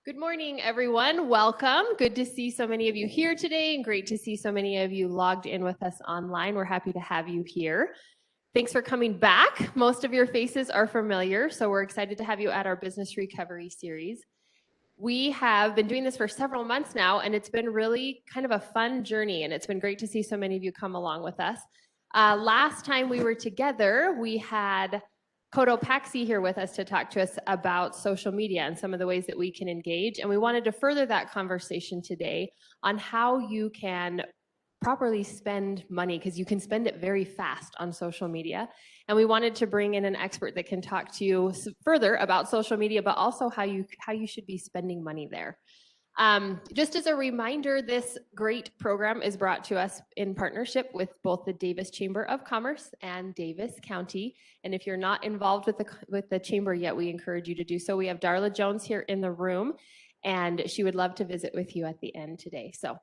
Good morning, everyone. Welcome. Good to see so many of you here today, and great to see so many of you logged in with us online. We're happy to have you here. Thanks for coming back. Most of your faces are familiar, so we're excited to have you at our Business Recovery Series. We have been doing this for several months now, and it's been really kind of a fun journey, and it's been great to see so many of you come along with us. Last time we were together, we had Cotopaxi here with us to talk to us about social media and some of the ways that we can engage. And we wanted to further that conversation today on how you can properly spend money, because you can spend it very fast on social media. And we wanted to bring in an expert that can talk to you further about social media, but also how you should be spending money there. Just as a reminder, this great program is brought to us in partnership with both the Davis Chamber of Commerce and Davis County. And if you're not involved with the chamber yet, we encourage you to do so. We have Darla Jones here in the room, and she would love to visit with you at the end today. So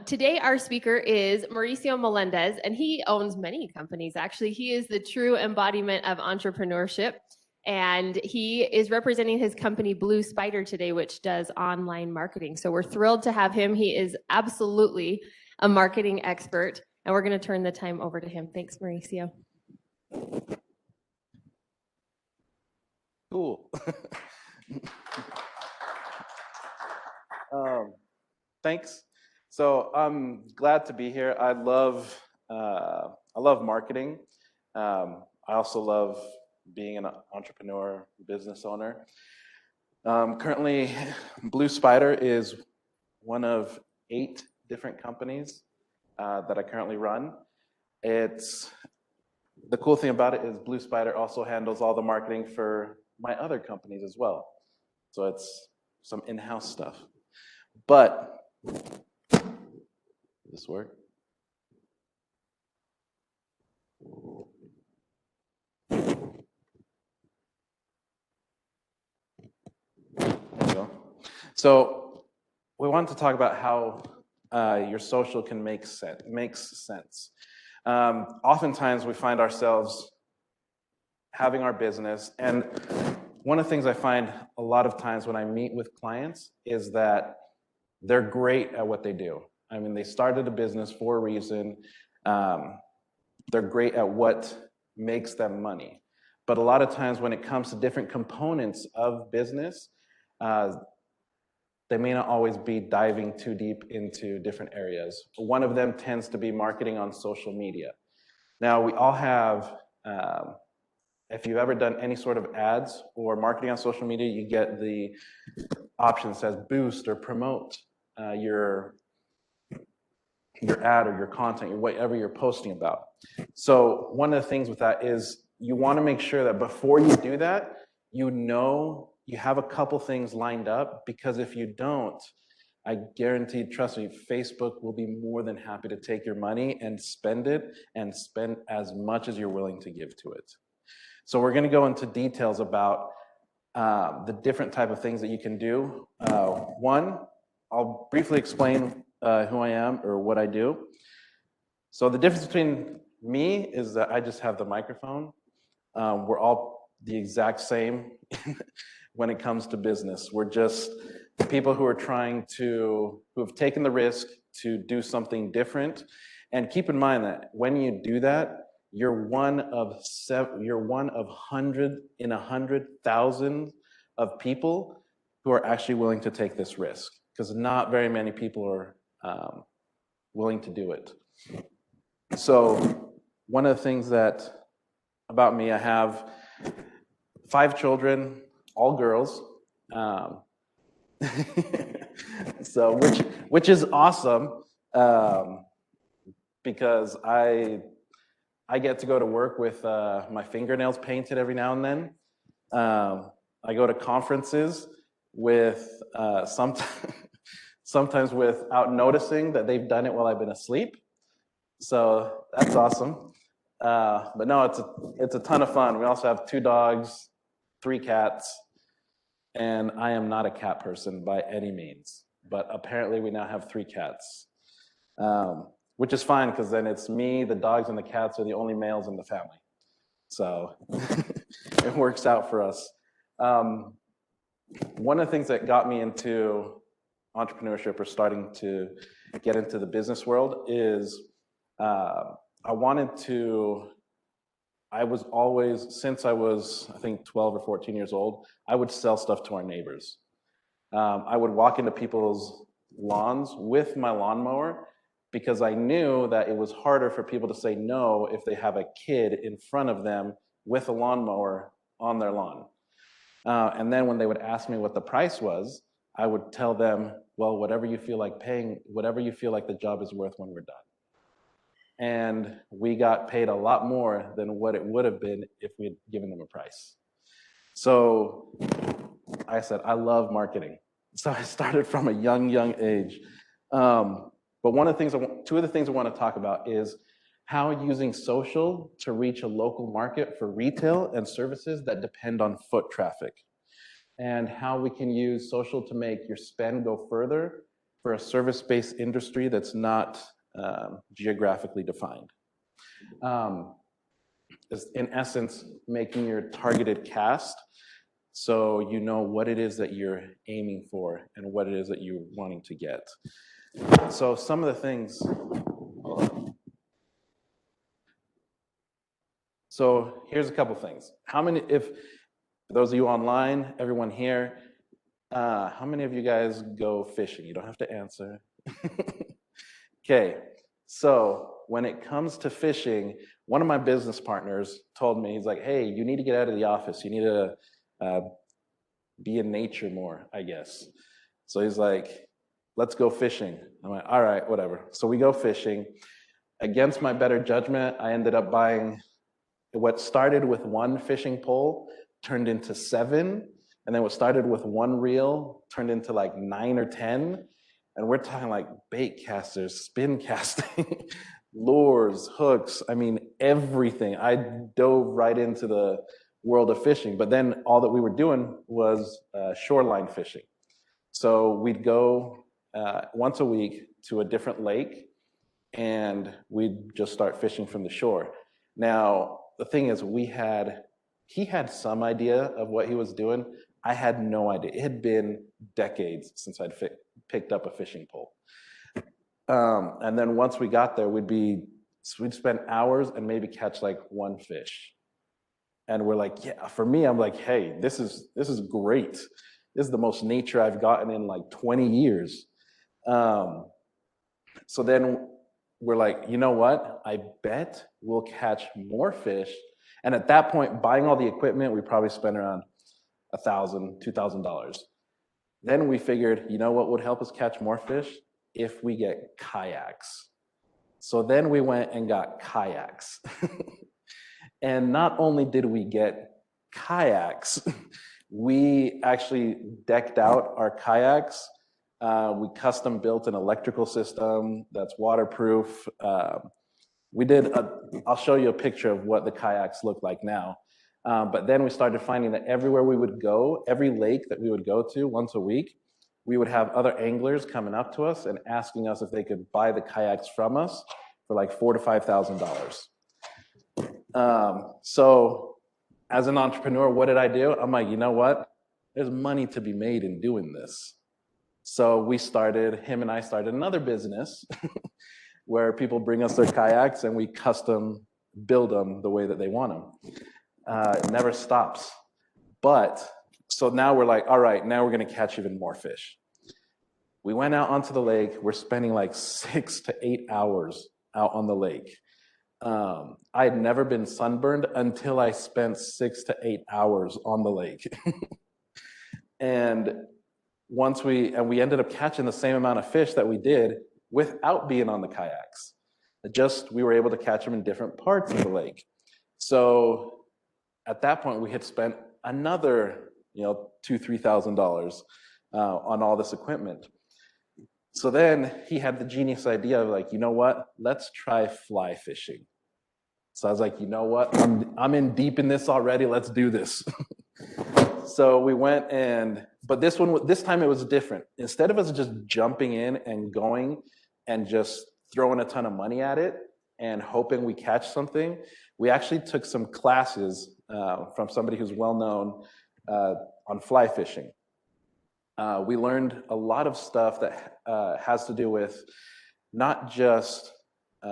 today our speaker is Mauricio Melendez, and he owns many companies. Actually, he is the true embodiment of entrepreneurship. And he is representing his company Blue Spider today, which does online marketing. So we're thrilled to have him. He is absolutely a marketing expert, and we're going to turn the time over to him. Thanks, Mauricio. Cool. Thanks. So I'm glad to be here. I love marketing. I also love being an entrepreneur, business owner. Currently, Blue Spider is one of 8 different companies that I currently run. The cool thing about it is Blue Spider also handles all the marketing for my other companies as well. So it's some in-house stuff. But, does this work? So we wanted to talk about how your social can makes sense. Oftentimes we find ourselves having our business, and one of the things I find a lot of times when I meet with clients is that they're great at what they do. I mean, they started a business for a reason. They're great at what makes them money. But a lot of times when it comes to different components of business, they may not always be diving too deep into different areas. One of them tends to be marketing on social media. Now, we all have, if you've ever done any sort of ads or marketing on social media, you get the option that says boost or promote your ad or your content, or whatever you're posting about. So one of the things with that is you want to make sure that before you do that, you know you have a couple things lined up, because if you don't, I guarantee, trust me, Facebook will be more than happy to take your money and spend it, and spend as much as you're willing to give to it. So we're going to go into details about the different type of things that you can do. One, I'll briefly explain who I am or what I do. So the difference between me is that I just have the microphone. We're all the exact same when it comes to business. We're just people who have taken the risk to do something different. And keep in mind that when you do that, you're one of 100 in 100,000 of people who are actually willing to take this risk, because not very many people are willing to do it. So one of the things about me, I have 5 children, all girls, so which is awesome, because I get to go to work with my fingernails painted every now and then. I go to conferences with sometimes without noticing that they've done it while I've been asleep. So that's awesome. But no, it's a ton of fun. We also have 2 dogs, 3 cats, and I am not a cat person by any means. But apparently we now have 3 cats, which is fine, because then it's me, the dogs, and the cats are the only males in the family. So it works out for us. one of the things that got me into entrepreneurship or starting to get into the business world is I was always, since I was, I think, 12 or 14 years old, I would sell stuff to our neighbors. I would walk into people's lawns with my lawnmower because I knew that it was harder for people to say no if they have a kid in front of them with a lawnmower on their lawn. And then when they would ask me what the price was, I would tell them, well, whatever you feel like paying, whatever you feel like the job is worth when we're done. And we got paid a lot more than what it would have been if we had given them a price. So I said, I love marketing. So I started from a young age. But two of the things I want to talk about is how using social to reach a local market for retail and services that depend on foot traffic, and how we can use social to make your spend go further for a service-based industry that's not geographically defined. Is in essence, making your targeted cast so you know what it is that you're aiming for and what it is that you're wanting to get. So some of the things, so here's a couple things. How many, if for those of you online, everyone here, how many of you guys go fishing? You don't have to answer. Okay, so when it comes to fishing, one of my business partners told me, he's like, hey, you need to get out of the office. You need to be in nature more, I guess. So he's like, let's go fishing. I'm like, all right, whatever. So we go fishing. Against my better judgment, I ended up buying what started with one fishing pole turned into 7. And then what started with one reel turned into like 9 or 10. And we're talking like bait casters, spin casting, lures, hooks, I mean, everything. I dove right into the world of fishing. But then all that we were doing was shoreline fishing. So we'd go once a week to a different lake, and we'd just start fishing from the shore. Now, the thing is, he had some idea of what he was doing. I had no idea. It had been decades since I'd picked up a fishing pole. And then once we got there, we'd spend hours and maybe catch like one fish. And we're like, yeah, for me, I'm like, hey, this is great. This is the most nature I've gotten in like 20 years. So then we're like, you know what? I bet we'll catch more fish. And at that point, buying all the equipment, we probably spent around $1,000, $2,000. Then we figured, you know what would help us catch more fish? If we get kayaks. So then we went and got kayaks. And not only did we get kayaks, we actually decked out our kayaks. We custom built an electrical system that's waterproof. I'll show you a picture of what the kayaks look like now. But then we started finding that everywhere we would go, every lake that we would go to once a week, we would have other anglers coming up to us and asking us if they could buy the kayaks from us for like $4,000 to $5,000. So as an entrepreneur, what did I do? I'm like, you know what? There's money to be made in doing this. So him and I started another business where people bring us their kayaks and we custom build them the way that they want them. It never stops. So now we're like, all right, now we're gonna catch even more fish. We went out onto the lake. We're spending like 6 to 8 hours out on the lake. I had never been sunburned until I spent 6 to 8 hours on the lake. And we ended up catching the same amount of fish that we did without being on the kayaks. We were able to catch them in different parts of the lake. So at that point, we had spent another, $2,000 to $3,000 on all this equipment. So then he had the genius idea of like, you know what? Let's try fly fishing. So I was like, you know what? I'm in deep in this already. Let's do this. So we went but this time it was different. Instead of us just jumping in and going and just throwing a ton of money at it and hoping we catch something, we actually took some classes from somebody who's well known on fly fishing. We learned a lot of stuff that has to do with not just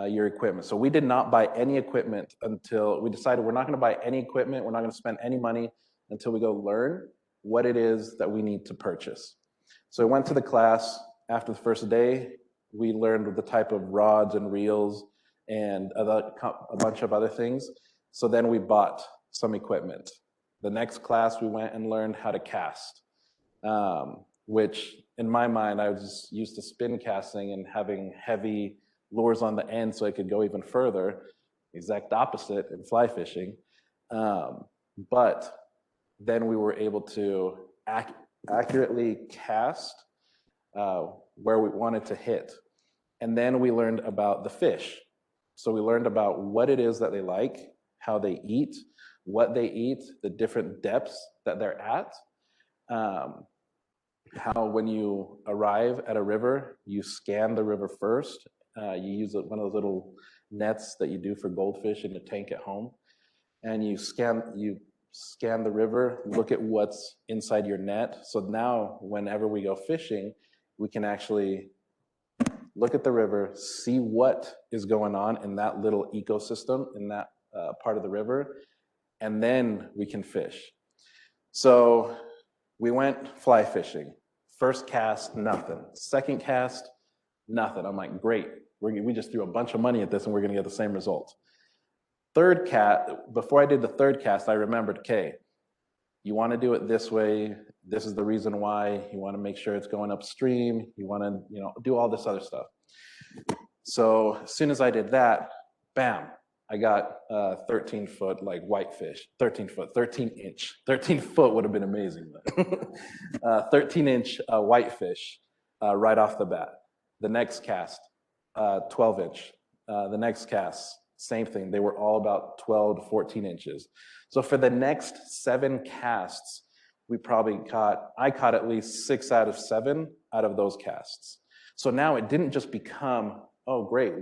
your equipment. So we did not buy any equipment until we decided we're not going to buy any equipment. We're not going to spend any money until we go learn what it is that we need to purchase. So I went to the class. After the first day, we learned the type of rods and reels and a bunch of other things. So then we bought some equipment. The next class, we went and learned how to cast, which in my mind, I was used to spin casting and having heavy lures on the end so I could go even further, exact opposite in fly fishing. But then we were able to accurately cast where we wanted to hit. And then we learned about the fish. So we learned about what it is that they like, how they eat, what they eat, the different depths that they're at. How when you arrive at a river, you scan the river first. You use one of those little nets that you do for goldfish in your tank at home. And you scan the river, look at what's inside your net. So now whenever we go fishing, we can actually look at the river, see what is going on in that little ecosystem, in that part of the river, and then we can fish. So we went fly fishing. First cast, nothing. Second cast, nothing. I'm like, great. We just threw a bunch of money at this and we're going to get the same result. Third cast, before I did the third cast, I remembered, okay, you want to do it this way. This is the reason why. You want to make sure it's going upstream. You want to, do all this other stuff. So as soon as I did that, bam, I got 13-foot like whitefish, 13-foot, 13-inch. 13-foot would have been amazing, but 13-inch whitefish right off the bat. The next cast, 12-inch. The next cast, same thing. They were all about 12 to 14 inches. So for the next 7 casts, I caught at least 6 out of 7 out of those casts. So now it didn't just become, oh, great,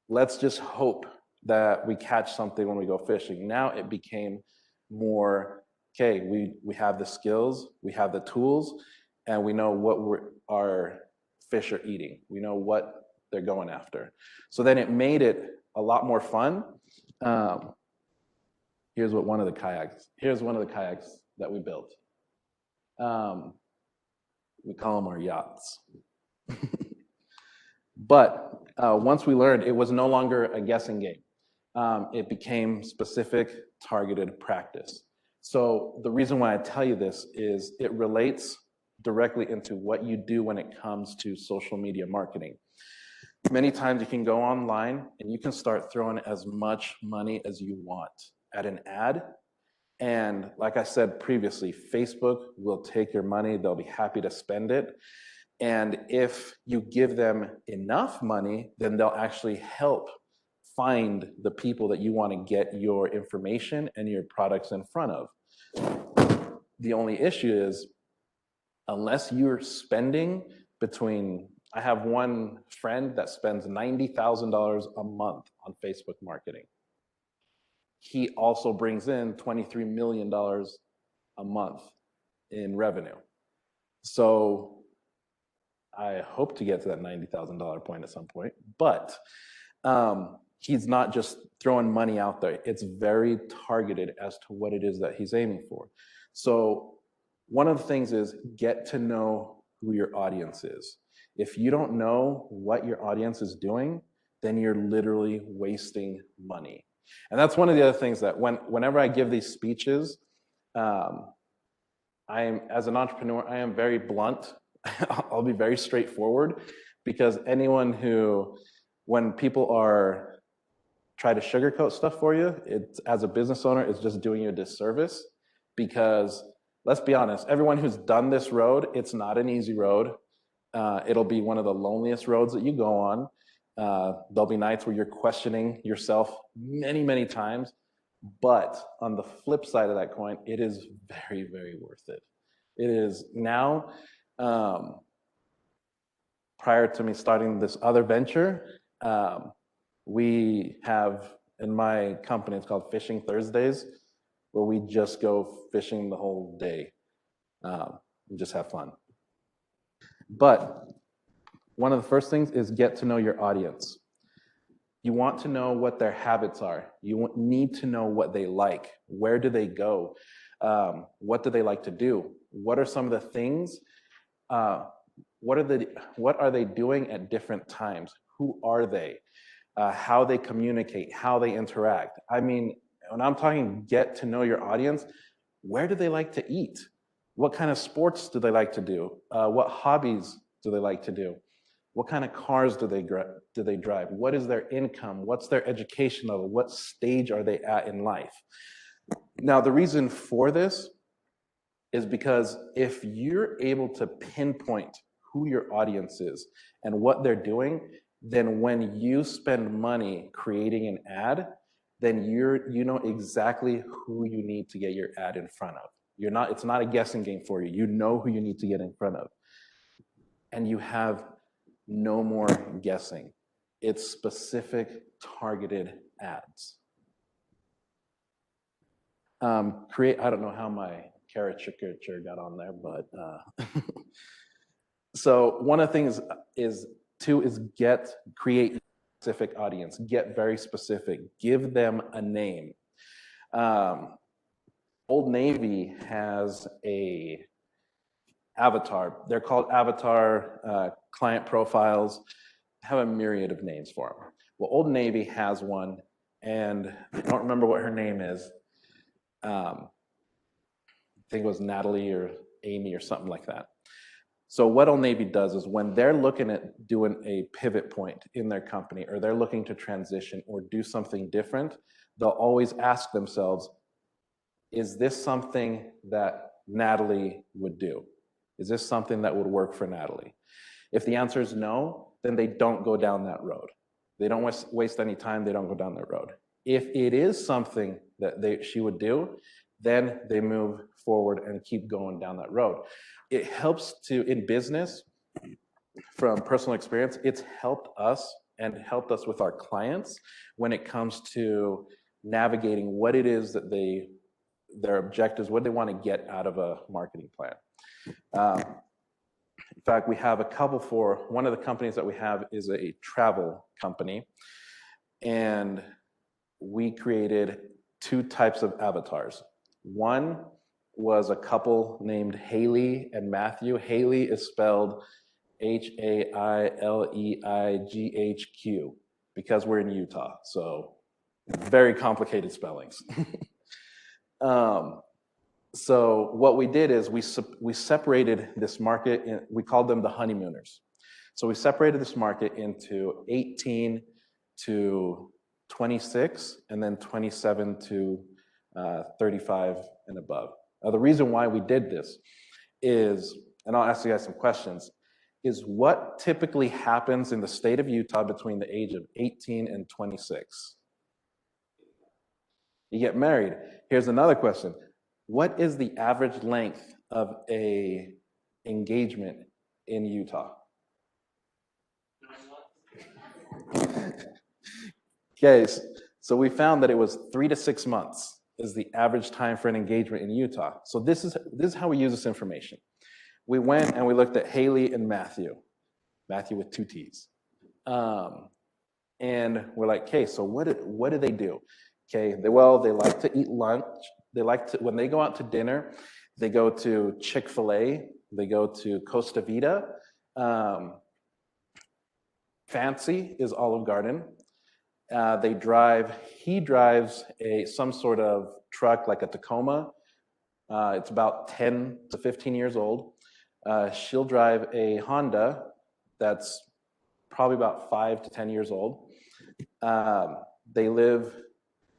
let's just hope that we catch something when we go fishing. Now it became more, okay, we have the skills, we have the tools, and we know what our fish are eating. We know what they're going after. So then it made it a lot more fun. Here's one of the kayaks that we built. We call them our yachts. But once we learned, it was no longer a guessing game. It became specific, targeted practice. So the reason why I tell you this is it relates directly into what you do when it comes to social media marketing. Many times you can go online and you can start throwing as much money as you want at an ad. And like I said previously, Facebook will take your money. They'll be happy to spend it. And if you give them enough money, then they'll actually help find the people that you want to get your information and your products in front of. The only issue is, unless you're spending I have one friend that spends $90,000 a month on Facebook marketing. He also brings in $23 million a month in revenue. So I hope to get to that $90,000 point at some point, but he's not just throwing money out there. It's very targeted as to what it is that he's aiming for. So one of the things is get to know who your audience is. If you don't know what your audience is doing, then you're literally wasting money. And that's one of the other things that whenever I give these speeches, as an entrepreneur, I am very blunt. I'll be very straightforward, because when people try to sugarcoat stuff for you, as a business owner, it's just doing you a disservice. Because let's be honest, everyone who's done this road, it's not an easy road. It'll be one of the loneliest roads that you go on. There'll be nights where you're questioning yourself many, many times. But on the flip side of that coin, it is very, very worth it. It is now, prior to me starting this other venture, we have in my company, it's called Fishing Thursdays, where we just go fishing the whole day. and just have fun. But one of the first things is get to know your audience. You want to know what their habits are. You need to know what they like. Where do they go? What do they like to do? What are some of the things? What are they doing at different times? Who are they? How they communicate, how they interact. I mean, when I'm talking get to know your audience, where do they like to eat? What kind of sports do they like to do? What hobbies do they like to do? What kind of cars do they drive? What is their income? What's their education level? What stage are they at in life? Now, the reason for this is because if you're able to pinpoint who your audience is and what they're doing, then when you spend money creating an ad, then you know exactly who you need to get your ad in front of. It's not a guessing game for you. You know who you need to get in front of. And you have no more guessing. It's specific targeted ads. I don't know how my caricature got on there, but so one of the things is create specific audience, get very specific, give them a name. Old Navy has a avatar. They're called avatar client profiles. Have a myriad of names for them. Well, Old Navy has one, and I don't remember what her name is. I think it was Natalie or Amy or something like that. So what Old Navy does is when they're looking at doing a pivot point in their company, or they're looking to transition or do something different, they'll always ask themselves, is this something that Natalie would do? Is this something that would work for Natalie? If the answer is no, then they don't go down that road. They don't waste any time, they don't go down that road. If it is something that she would do, then they move forward and keep going down that road. It helps in business, from personal experience, it's helped us and helped us with our clients when it comes to navigating what it is that their objectives, what they want to get out of a marketing plan. In fact, we have a couple one of the companies that we have is a travel company, and we created 2 types of avatars. One was a couple named Haley and Matthew. Haley is spelled H-A-I-L-E-I-G-H-Q because we're in Utah, so very complicated spellings. So what we did is we separated this market, we called them the honeymooners. So we separated this market into 18 to 26, and then 27 to 35 and above. Now, the reason why we did this is, and I'll ask you guys some questions, is what typically happens in the state of Utah between the age of 18 and 26? You get married. Here's another question. What is the average length of a engagement in Utah? Okay, so we found that it was 3 to 6 months is the average time for an engagement in Utah. So this is how we use this information. We went and we looked at Haley and Matthew with 2 T's. And we're like, okay, so what do they do? Okay, they like to eat lunch. When they go out to dinner, they go to Chick-fil-A, they go to Costa Vida. Fancy is Olive Garden. He drives some sort of truck like a Tacoma. It's about 10 to 15 years old. She'll drive a Honda that's probably about 5 to 10 years old. They live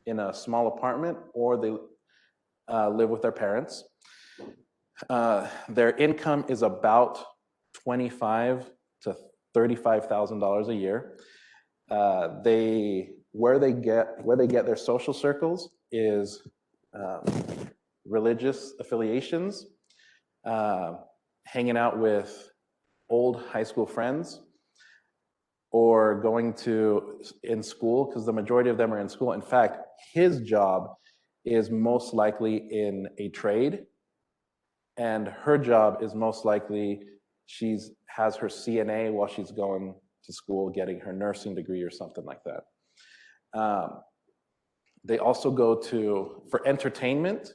in a small apartment, or they live with their parents. Their income is about $25,000 to $35,000 a year. Where they get their social circles is religious affiliations, hanging out with old high school friends, or going in school, because the majority of them are in school. In fact, his job is most likely in a trade, And her job is most likely has her CNA while she's going to school, getting her nursing degree or something like that. They also go to, for entertainment,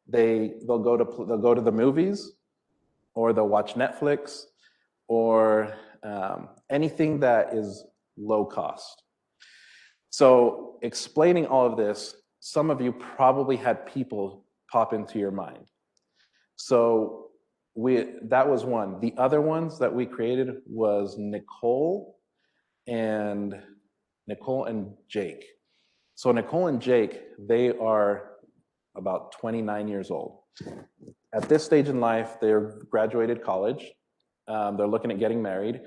they'll go to the movies, or they'll watch Netflix, or anything that is low cost. So explaining all of this, some of you probably had people pop into your mind. So that was one. The other ones that we created was Nicole and Jake. So Nicole and Jake, they are about 29 years old. At this stage in life, they're graduated college. They're looking at getting married.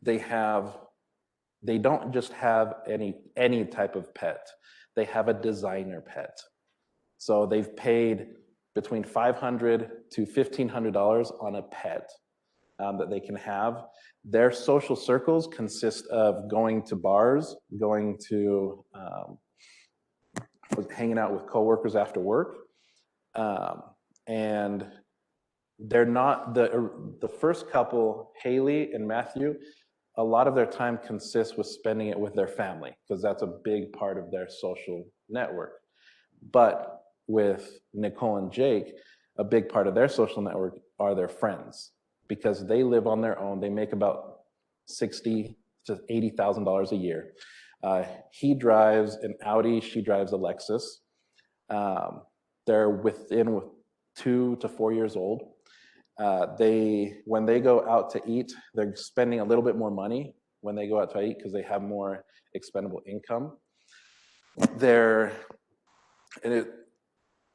They don't just have any type of pet. They have a designer pet. So they've paid between $500 to $1,500 on a pet that they can have. Their social circles consist of going to bars, going to hanging out with coworkers after work, and they're not the first couple, Haley and Matthew. A lot of their time consists with spending it with their family, because that's a big part of their social network. But with Nicole and Jake, a big part of their social network are their friends, because they live on their own. They make about $60,000 to $80,000 a year. He drives an Audi, she drives a Lexus. They're within 2 to 4 years old. When they go out to eat, they're spending a little bit more money when they go out to eat because they have more expendable income.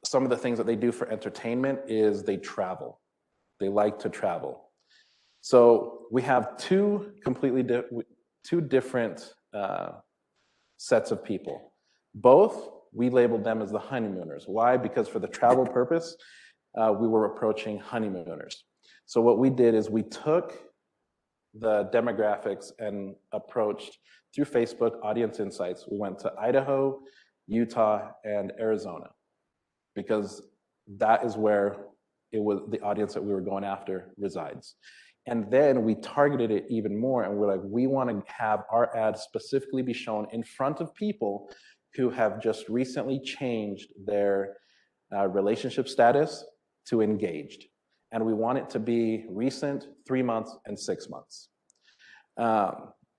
Some of the things that they do for entertainment is they travel. They like to travel. So we have two different sets of people. Both, we labeled them as the honeymooners. Why? Because for the travel purpose, we were approaching honeymooners. So what we did is we took the demographics and approached through Facebook Audience Insights. We went to Idaho, Utah, and Arizona, because that is where the audience that we were going after resides. And then we targeted it even more, and we're like, we want to have our ads specifically be shown in front of people who have just recently changed their relationship status to engaged. And we want it to be recent, 3 months and 6 months.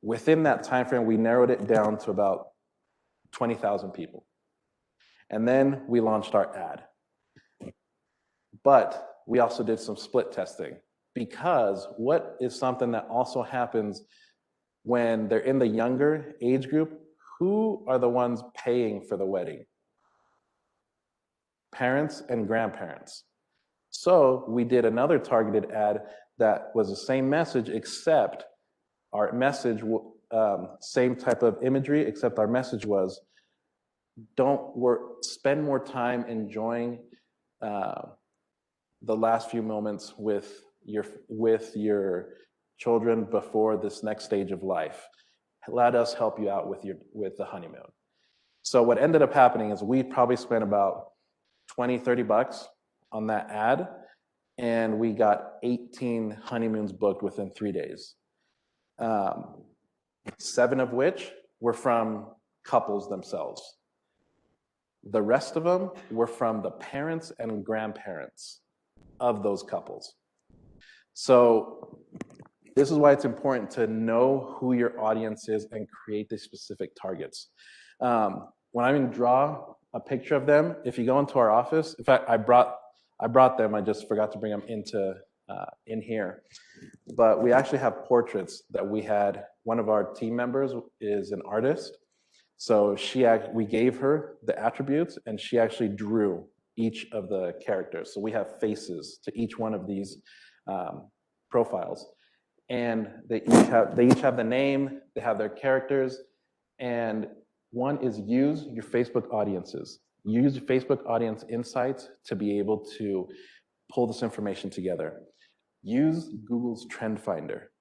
Within that time frame, we narrowed it down to about 20,000 people. And then we launched our ad. But we also did some split testing, because what is something that also happens when they're in the younger age group? Who are the ones paying for the wedding? Parents and grandparents. So we did another targeted ad that was the same message, except our message, same type of imagery, except our message was, spend more time enjoying the last few moments with your children before this next stage of life. Let us help you out with the honeymoon. So what ended up happening is we probably spent about $20-30 on that ad, and we got 18 honeymoons booked within 3 days. 7 of which were from couples themselves. The rest of them were from the parents and grandparents of those couples. So this is why it's important to know who your audience is and create the specific targets. When I'm going to draw a picture of them, if you go into our office, in fact, I brought them, I just forgot to bring them in here. But we actually have portraits that we had. One of our team members is an artist. So we gave her the attributes, and she actually drew each of the characters. So we have faces to each one of these profiles. And they each have the name, they have their characters, and one is use your Facebook audiences. Use Facebook audience insights to be able to pull this information together. Use Google's Trend Finder.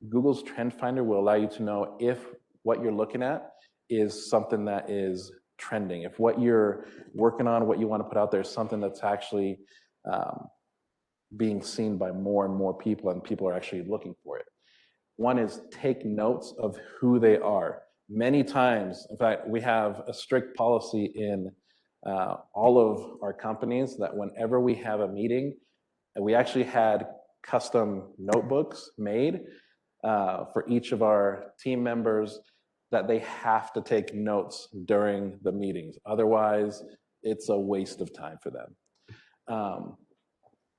Google's Trend Finder will allow you to know if what you're looking at is something that is trending, if what you're working on, what you want to put out there is something that's actually being seen by more and more people and people are actually looking for it. One is take notes of who they are. Many times, in fact, we have a strict policy in all of our companies that whenever we have a meeting, and we actually had custom notebooks made for each of our team members that they have to take notes during the meetings. Otherwise, it's a waste of time for them.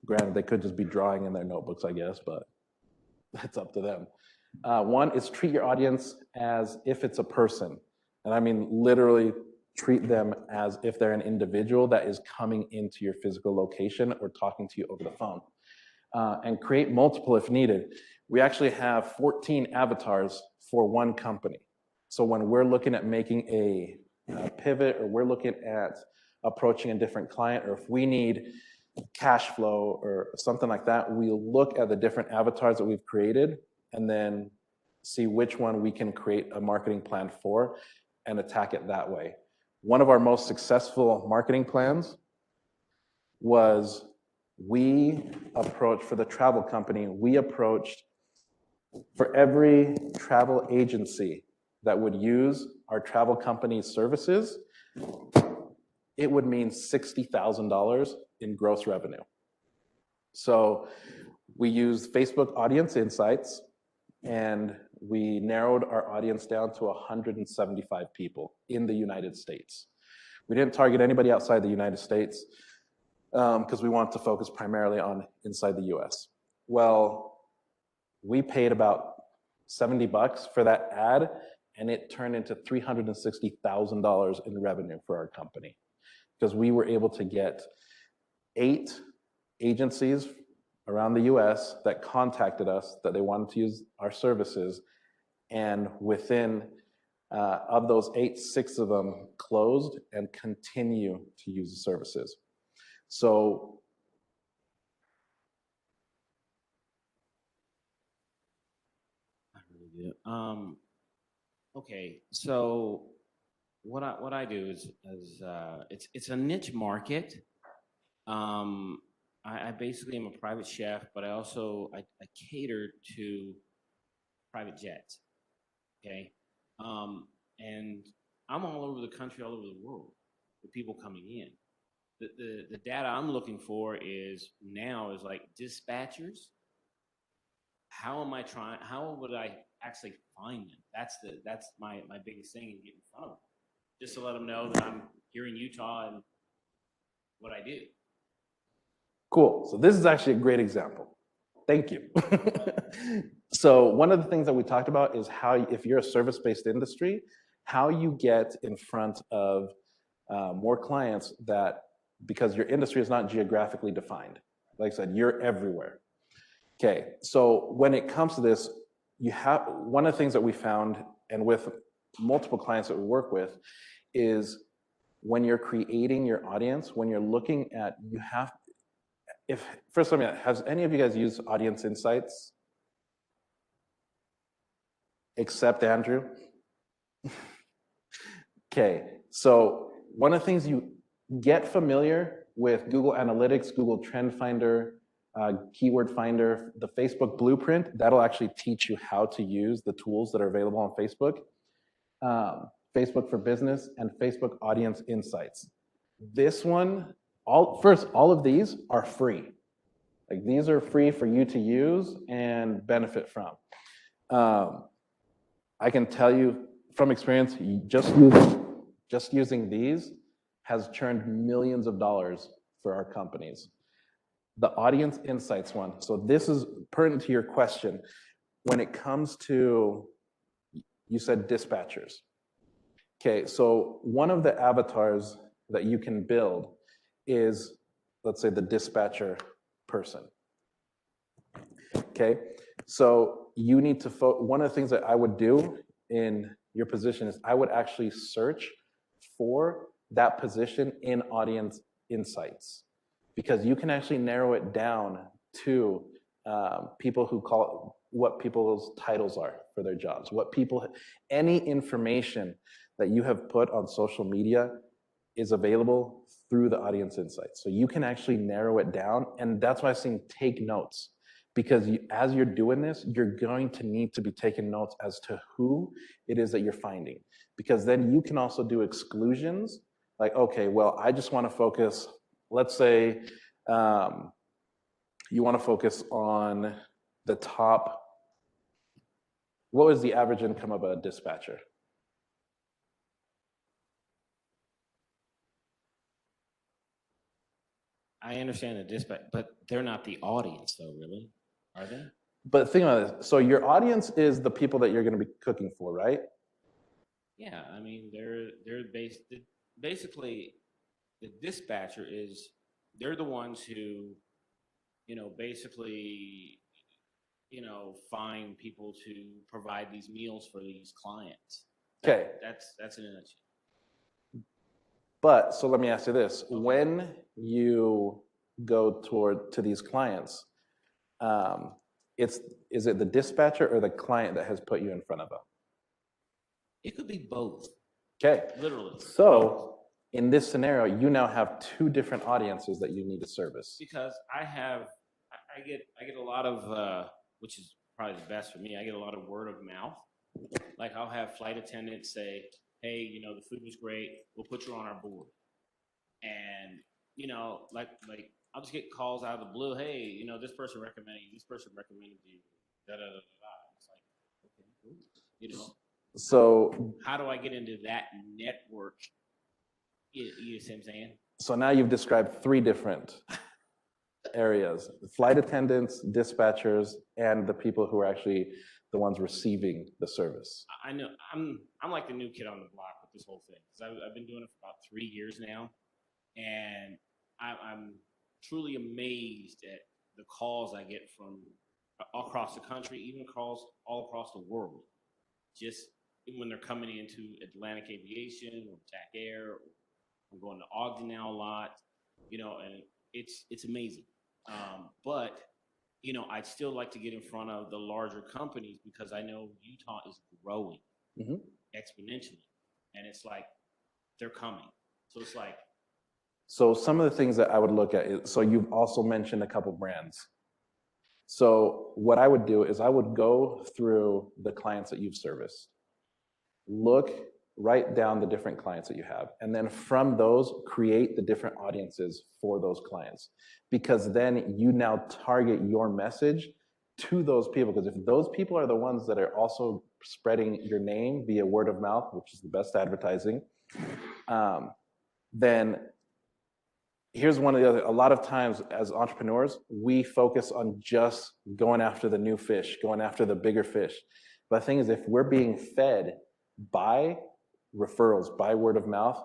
Granted, they could just be drawing in their notebooks, I guess, but it's up to them. One is treat your audience as if it's a person. And I mean, literally treat them as if they're an individual that is coming into your physical location or talking to you over the phone. And create multiple if needed. We actually have 14 avatars for one company. So when we're looking at making a pivot or we're looking at approaching a different client, or if we need cash flow or something like that, we'll look at the different avatars that we've created and then see which one we can create a marketing plan for and attack it that way. One of our most successful marketing plans was we approached, for the travel company, we approached for every travel agency that would use our travel company's services, it would mean $60,000 in gross revenue. So we used Facebook Audience Insights, and we narrowed our audience down to 175 people in the United States. We didn't target anybody outside the United States because we want to focus primarily on inside the US. Well, we paid about $70 for that ad, and it turned into $360,000 in revenue for our company because we were able to get 8 agencies around the US that contacted us that they wanted to use our services, and within of those 8, 6 of them closed and continue to use the services. So Okay, so what I do is it's a niche market. I basically am a private chef, but I also I cater to private jets. Okay, and I'm all over the country, all over the world, with people coming in. The data I'm looking for is like dispatchers. How would I actually find them? That's my biggest thing, and get in front of them, just to let them know that I'm here in Utah and what I do. cool. So this is actually a great example. Thank you. So one of the things that we talked about is how, if you're a service-based industry, how you get in front of more clients that, because your industry is not geographically defined. Like I said, you're everywhere. Okay, so when it comes to this, one of the things that we found, and with multiple clients that we work with, is when you're creating your audience, when you're looking at, first let me ask, has any of you guys used Audience Insights? Except Andrew? Okay, so one of the things, you get familiar with Google Analytics, Google Trend Finder, Keyword Finder, the Facebook Blueprint. That'll actually teach you how to use the tools that are available on Facebook. Facebook for Business and Facebook Audience Insights. This one, all of these are free. Like, these are free for you to use and benefit from. I can tell you from experience, just using these has churned millions of dollars for our companies. The Audience Insights one, so this is pertinent to your question. When it comes to, you said dispatchers. Okay, so one of the avatars that you can build is, let's say, the dispatcher person. Okay, so you need to, one of the things that I would do in your position is I would actually search for that position in Audience Insights, because you can actually narrow it down to people who call what people's titles are for their jobs, any information that you have put on social media is available through the audience insights. So you can actually narrow it down. And that's why I'm saying take notes, because as you're doing this, you're going to need to be taking notes as to who it is that you're finding, because then you can also do exclusions. Like, okay, well, I just want to focus, let's say you want to focus on the top. What was the average income of a dispatcher? I understand the dispatch, but they're not the audience though, really, are they? But think about this. So your audience is the people that you're going to be cooking for, right? Yeah, I mean, they're basically the dispatcher is, they're the ones who, basically, find people to provide these meals for these clients. Okay. That's in a nutshell. But so let me ask you this: when you go to these clients, is it the dispatcher or the client that has put you in front of them? It could be both. Okay. Literally. So in this scenario, you now have two different audiences that you need to service. Because I get a lot of, which is probably the best for me, I get a lot of word of mouth. Like I'll have flight attendants say, hey, the food was great, we'll put you on our board. And, like I'll just get calls out of the blue, hey, this person recommended you, this person recommended you, da da da da. It's like, okay, cool. So how do I get into that network? You see what I'm saying? So now you've described three different areas: flight attendants, dispatchers, and the people who are actually the ones receiving the service. I know I'm like the new kid on the block with this whole thing, because I've been doing it for about 3 years now, and I'm truly amazed at the calls I get from all across the country, even calls all across the world, just when they're coming into Atlantic Aviation or TAC Air. I'm going to Ogden now a lot, and it's amazing. But I'd still like to get in front of the larger companies, because I know Utah is growing exponentially, and it's like they're coming. So it's like. So some of the things that I would look at is, so you've also mentioned a couple brands. So what I would do is I would go through the clients that you've serviced, write down the different clients that you have, and then from those, create the different audiences for those clients, because then you now target your message to those people. Because if those people are the ones that are also spreading your name via word of mouth, which is the best advertising, then here's one of the other. A lot of times as entrepreneurs, we focus on just going after the new fish, going after the bigger fish. But the thing is, if we're being fed by referrals, by word of mouth,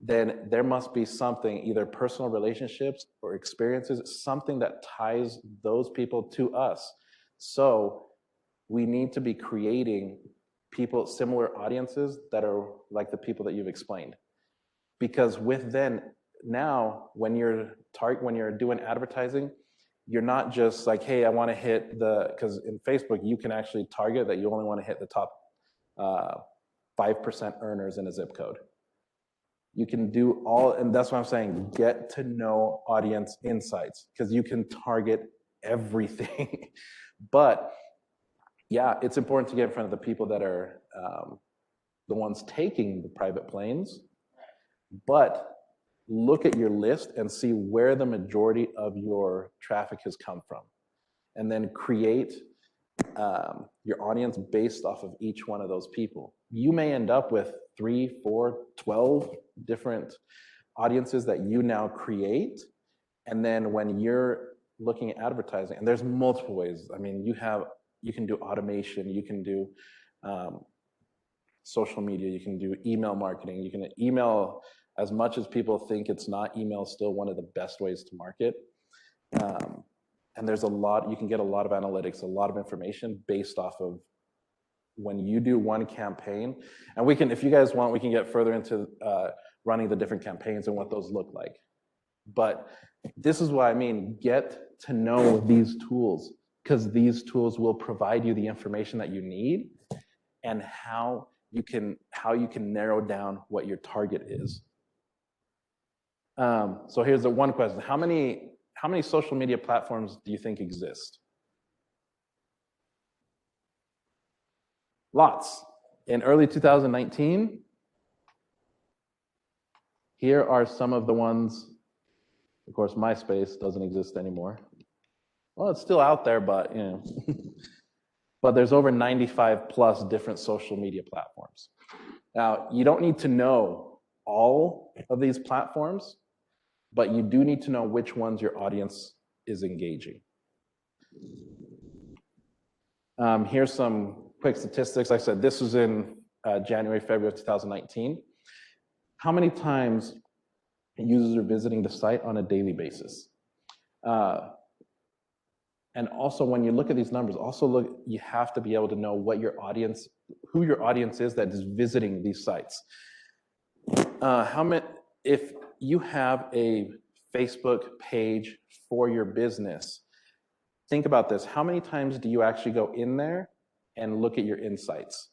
then there must be something, either personal relationships or experiences, something that ties those people to us. So we need to be creating similar audiences that are like the people that you've explained. Because now when you're doing advertising, you're not just like, hey, I want to hit because in Facebook, you can actually target that you only want to hit the top 5% earners in a zip code. You can do and that's what I'm saying, get to know audience insights, because you can target everything. But yeah, it's important to get in front of the people that are the ones taking the private planes. But look at your list and see where the majority of your traffic has come from, and then create your audience based off of each one of those people. You may end up with 3, 4, 12 different audiences that you now create. And then when you're looking at advertising, and there's multiple ways. I mean, you can do automation, you can do social media, you can do email marketing, you can email. As much as people think it's not, email is still one of the best ways to market. And there's you can get a lot of analytics, a lot of information based off of when you do one campaign. And if you guys want, we can get further into running the different campaigns and what those look like. But this is what I mean, get to know these tools, because these tools will provide you the information that you need and how how you can narrow down what your target is. So here's the one question. How many social media platforms do you think exist? Lots. In early 2019, here are some of the ones. Of course, MySpace doesn't exist anymore. Well, it's still out there, but you know. But there's over 95 plus different social media platforms. Now, you don't need to know all of these platforms, but you do need to know which ones your audience is engaging. Here's some quick statistics. Like I said, this was in January, February of 2019. How many times users are visiting the site on a daily basis? And also, when you look at these numbers, you have to be able to know what who your audience is that is visiting these sites. If you have a Facebook page for your business, think about this. How many times do you actually go in there and look at your insights?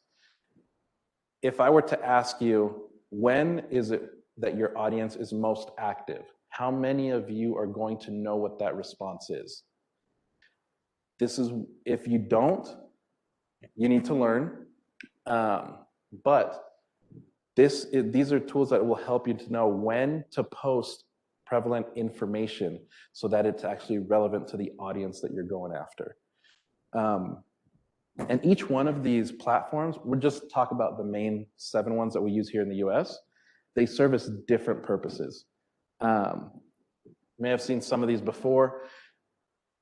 If I were to ask you, when is it that your audience is most active? How many of you are going to know what that response is? If you don't, you need to learn. But these are tools that will help you to know when to post prevalent information so that it's actually relevant to the audience that you're going after. And each one of these platforms, we'll just talk about the main 7 ones that we use here in the US. They service different purposes. You may have seen some of these before.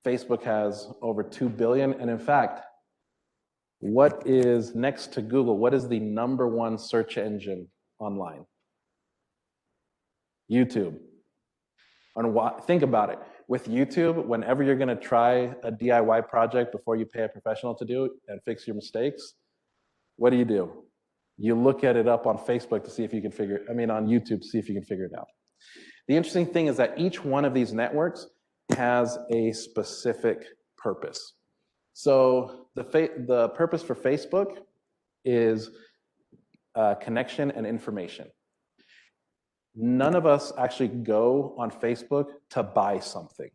Facebook has over 2 billion. And in fact, what is next to Google? What is the #1 search engine online? YouTube. Think about it. With YouTube, whenever you're going to try a DIY project before you pay a professional to do it and fix your mistakes, what do? You look at it up on Facebook to see if you can on YouTube to see if you can figure it out. The interesting thing is that each one of these networks has a specific purpose. So the purpose for Facebook is connection and information. None of us actually go on Facebook to buy something.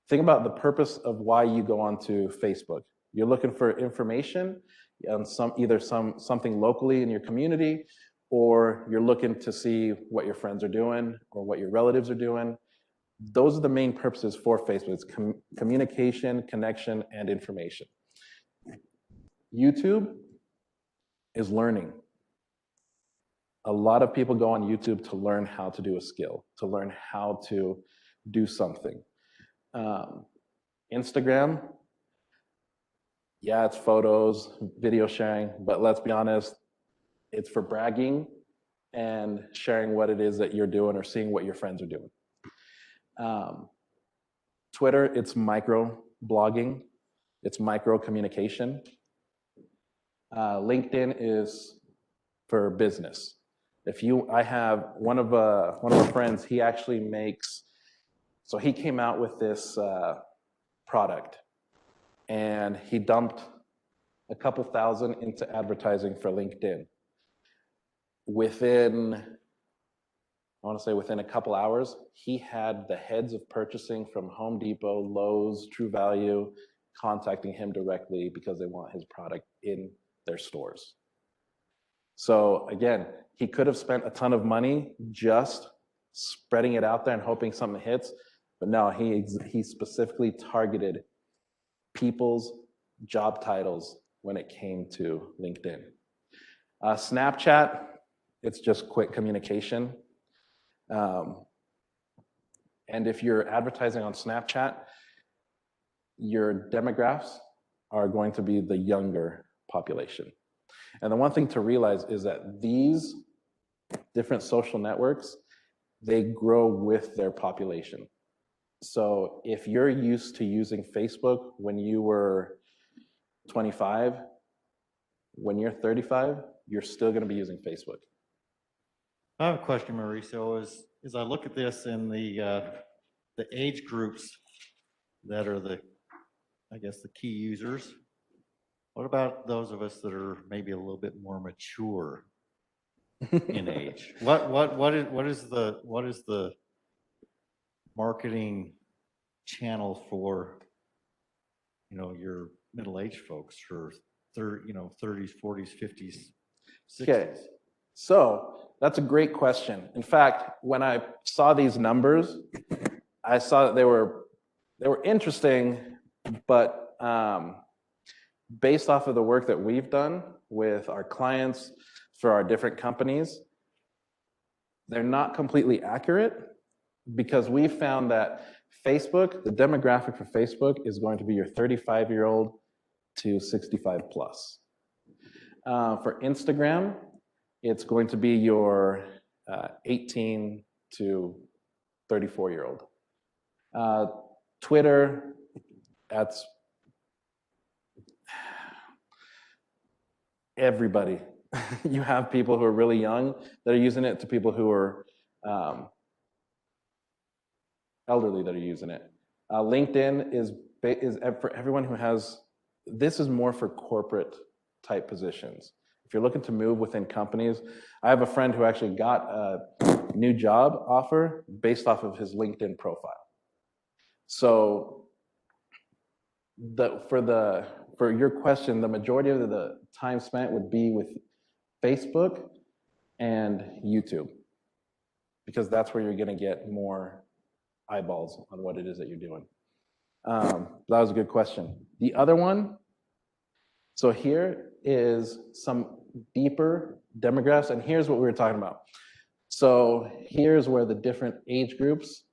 Think about the purpose of why you go onto Facebook. You're looking for information on something locally in your community, or you're looking to see what your friends are doing or what your relatives are doing. Those are the main purposes for Facebook. It's communication, connection, and information. YouTube is learning. A lot of people go on YouTube to learn how to do a skill, to learn how to do something. Instagram, yeah, it's photos, video sharing, but let's be honest, it's for bragging and sharing what it is that you're doing or seeing what your friends are doing. Twitter, it's micro blogging, it's micro communication. LinkedIn is for business. I have one of our friends, he actually he came out with this product, and he dumped a couple thousand into advertising for LinkedIn. Within a couple hours, he had the heads of purchasing from Home Depot, Lowe's, True Value contacting him directly because they want his product in their stores. So again, he could have spent a ton of money just spreading it out there and hoping something hits, but no, he specifically targeted people's job titles when it came to LinkedIn. Snapchat, it's just quick communication. And if you're advertising on Snapchat, your demographics are going to be the younger population. And the one thing to realize is that these different social networks, they grow with their population. So if you're used to using Facebook when you were 25, when you're 35, you're still going to be using Facebook. I have a question, Mauricio. As I look at this in the age groups that are the key users, What about those of us that are maybe a little bit more mature in age? What is the marketing channel for, your middle-aged folks for 30s, 40s, 50s, 60s? Okay, so that's a great question. In fact, when I saw these numbers, I saw that they were interesting, but based off of the work that we've done with our clients for our different companies, they're not completely accurate because we found that Facebook, the demographic for Facebook is going to be your 35-year-old to 65 plus. For Instagram, it's going to be your 18 to 34-year-old. Twitter, that's everybody. You have people who are really young that are using it to people who are elderly that are using it. LinkedIn is for everyone who has, this is more for corporate type positions. If you're looking to move within companies, I have a friend who actually got a new job offer based off of his LinkedIn profile. So for your question, the majority of the time spent would be with Facebook and YouTube, because that's where you're going to get more eyeballs on what it is that you're doing. That was a good question. The other one, so here is some deeper demographics, and here's what we were talking about. So here's where the different age groups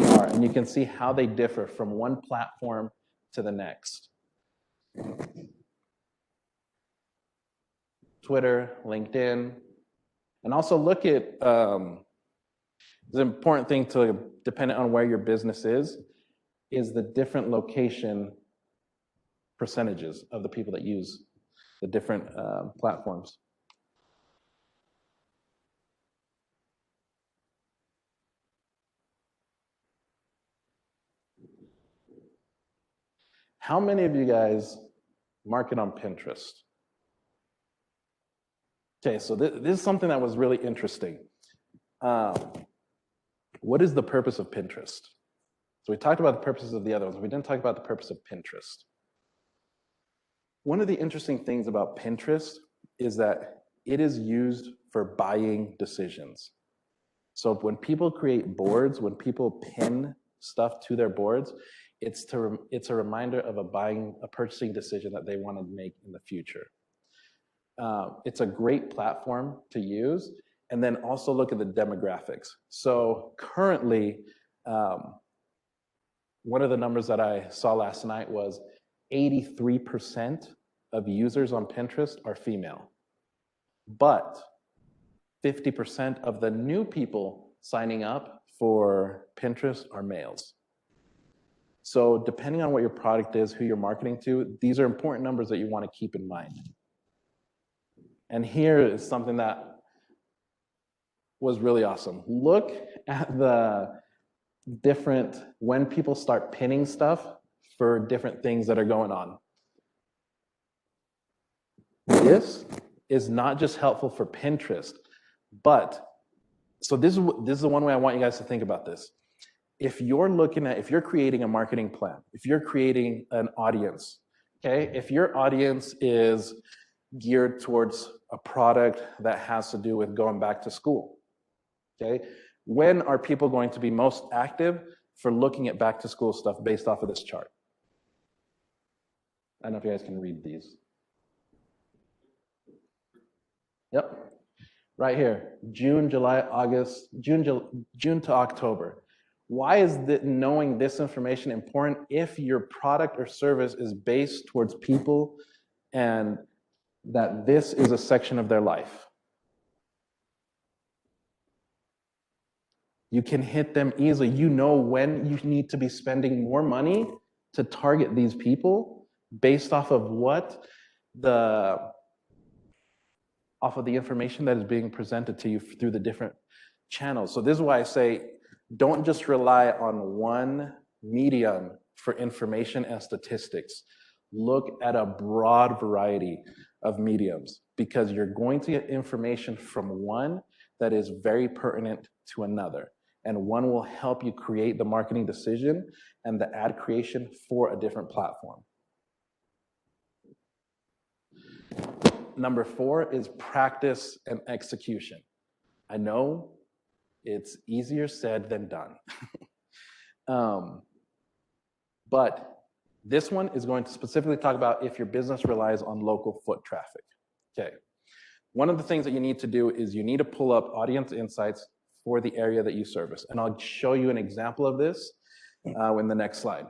are, and you can see how they differ from one platform to the next. Twitter, LinkedIn, and also look at the important thing to, depending on where your business is the different location percentages of the people that use the different platforms. How many of you guys market on Pinterest? Okay, so this is something that was really interesting. What is the purpose of Pinterest? So we talked about the purposes of the other ones. We didn't talk about the purpose of Pinterest. One of the interesting things about Pinterest is that it is used for buying decisions. So when people create boards, when people pin stuff to their boards, it's a reminder of a purchasing decision that they want to make in the future. It's a great platform to use, and then also look at the demographics. So currently, one of the numbers that I saw last night was 83% of users on Pinterest are female, but 50% of the new people signing up for Pinterest are males. So depending on what your product is, who you're marketing to, these are important numbers that you want to keep in mind. And here is something that was really awesome. Look at the different, when people start pinning stuff for different things that are going on. This is not just helpful for Pinterest, but, so this is the one way I want you guys to think about this. If you're creating a marketing plan, if you're creating an audience, okay? If your audience is geared towards a product that has to do with going back to school, okay? When are people going to be most active for looking at back to school stuff based off of this chart? I don't know if you guys can read these. Yep, right here, June, July, August, June to October. Why is knowing this information important if your product or service is based towards people and that this is a section of their life? You can hit them easily. You know when you need to be spending more money to target these people based off of off of the information that is being presented to you through the different channels. So this is why I say, don't just rely on one medium for information and statistics. look at a broad variety of mediums because you're going to get information from one that is very pertinent to another. And one will help you create the marketing decision and the ad creation for a different platform. Number 4 is practice and execution. I know it's easier said than done. But this one is going to specifically talk about if your business relies on local foot traffic. Okay. One of the things that you need to do is you need to pull up audience insights for the area that you service. And I'll show you an example of this in the next slide.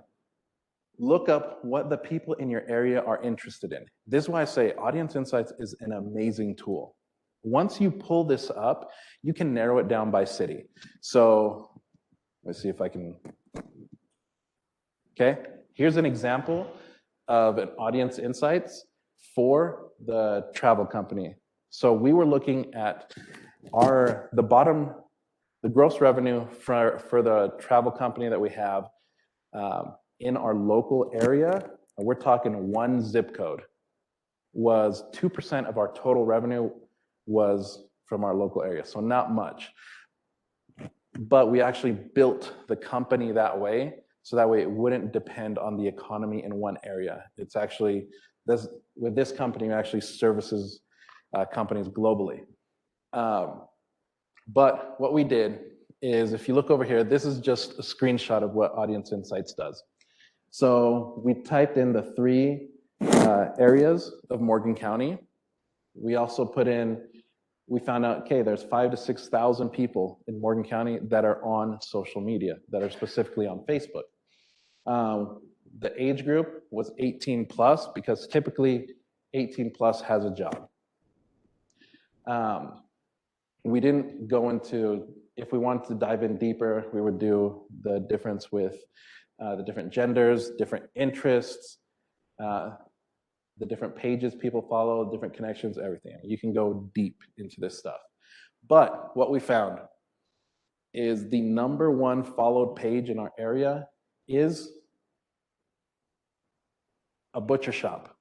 Look up what the people in your area are interested in. This is why I say Audience Insights is an amazing tool. Once you pull this up, you can narrow it down by city. So let's see if I can. Okay, here's an example of an Audience Insights for the travel company. So we were looking at the gross revenue for the travel company that we have in our local area. We're talking one zip code, was 2% of our total revenue was from our local area, so not much. But we actually built the company that way, so that way it wouldn't depend on the economy in one area. It's actually, with this company, it actually services companies globally. But what we did is, if you look over here, this is just a screenshot of what Audience Insights does. So we typed in the 3 areas of Morgan County. We also we found out, okay, there's 5,000 to 6,000 people in Morgan County that are on social media, that are specifically on Facebook. The age group was 18 plus, because typically 18 plus has a job. We didn't go into, if we wanted to dive in deeper, we would do the difference with the different genders, different interests, the different pages people follow, different connections, everything. You can go deep into this stuff. But what we found is the #1 followed page in our area is a butcher shop.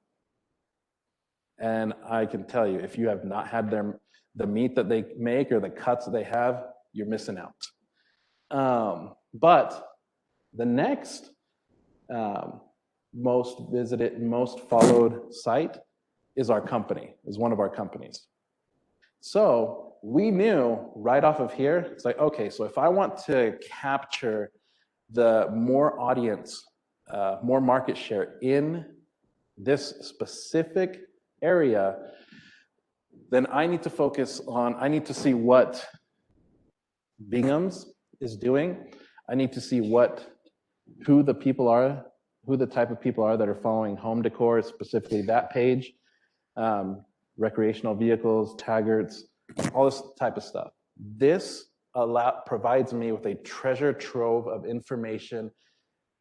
And I can tell you, if you have not had the meat that they make or the cuts that they have, you're missing out. But the next most visited, most followed site is our company, is one of our companies. So we knew right off of here, it's like, okay, so if I want to capture the more audience, more market share in this specific area, then I need to focus on, I need to see what Bingham's is doing. I need to see who the people are, who the type of people are that are following home decor, specifically that page, recreational vehicles, taggarts, all this type of stuff. This provides me with a treasure trove of information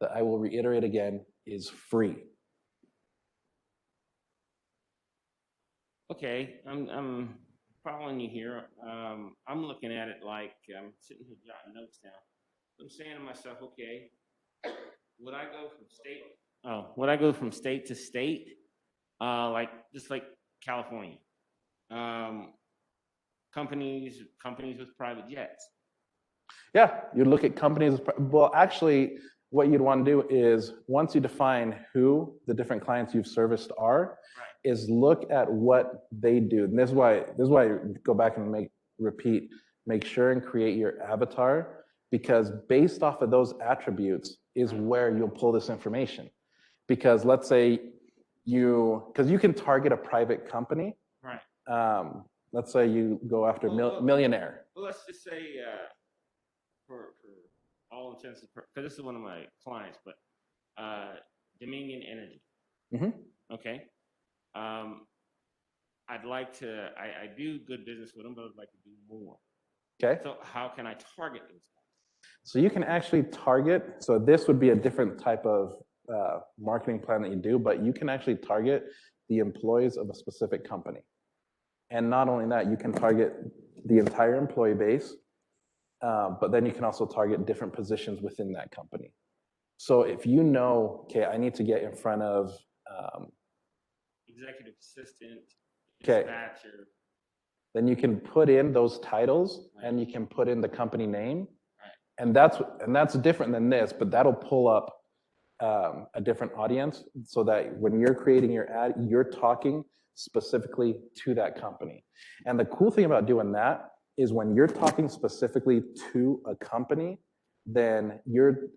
that I will reiterate again is free. Okay, I'm following you here. I'm looking at it like I'm sitting here jotting notes down. I'm saying to myself, okay, would I go from state to state, like just like California? Companies with private jets. Yeah, you look at companies. Well, actually, what you'd want to do is, once you define who the different clients you've serviced are, right, is look at what they do. And this is why you go back and make sure and create your avatar, because based off of those attributes is where you'll pull this information. Because let's say because you can target a private company. Right. Let's say you go after millionaire. Well, let's just say, for all intents and purposes, because this is one of my clients, but Dominion Energy. Mm-hmm. Okay. I'd like to, I do good business with them, but I'd like to do more. Okay. So how can I target those guys? So you can actually target, so this would be a different type of marketing plan that you do, but you can actually target the employees of a specific company. And not only that, you can target the entire employee base, but then you can also target different positions within that company. So if you know, okay, I need to get in front of Executive assistant, 'Kay. dispatcher. Then you can put in those titles and you can put in the company name. Right. And that's different than this, but that'll pull up a different audience so that when you're creating your ad, you're talking specifically to that company. And the cool thing about doing that is when you're talking specifically to a company, then you're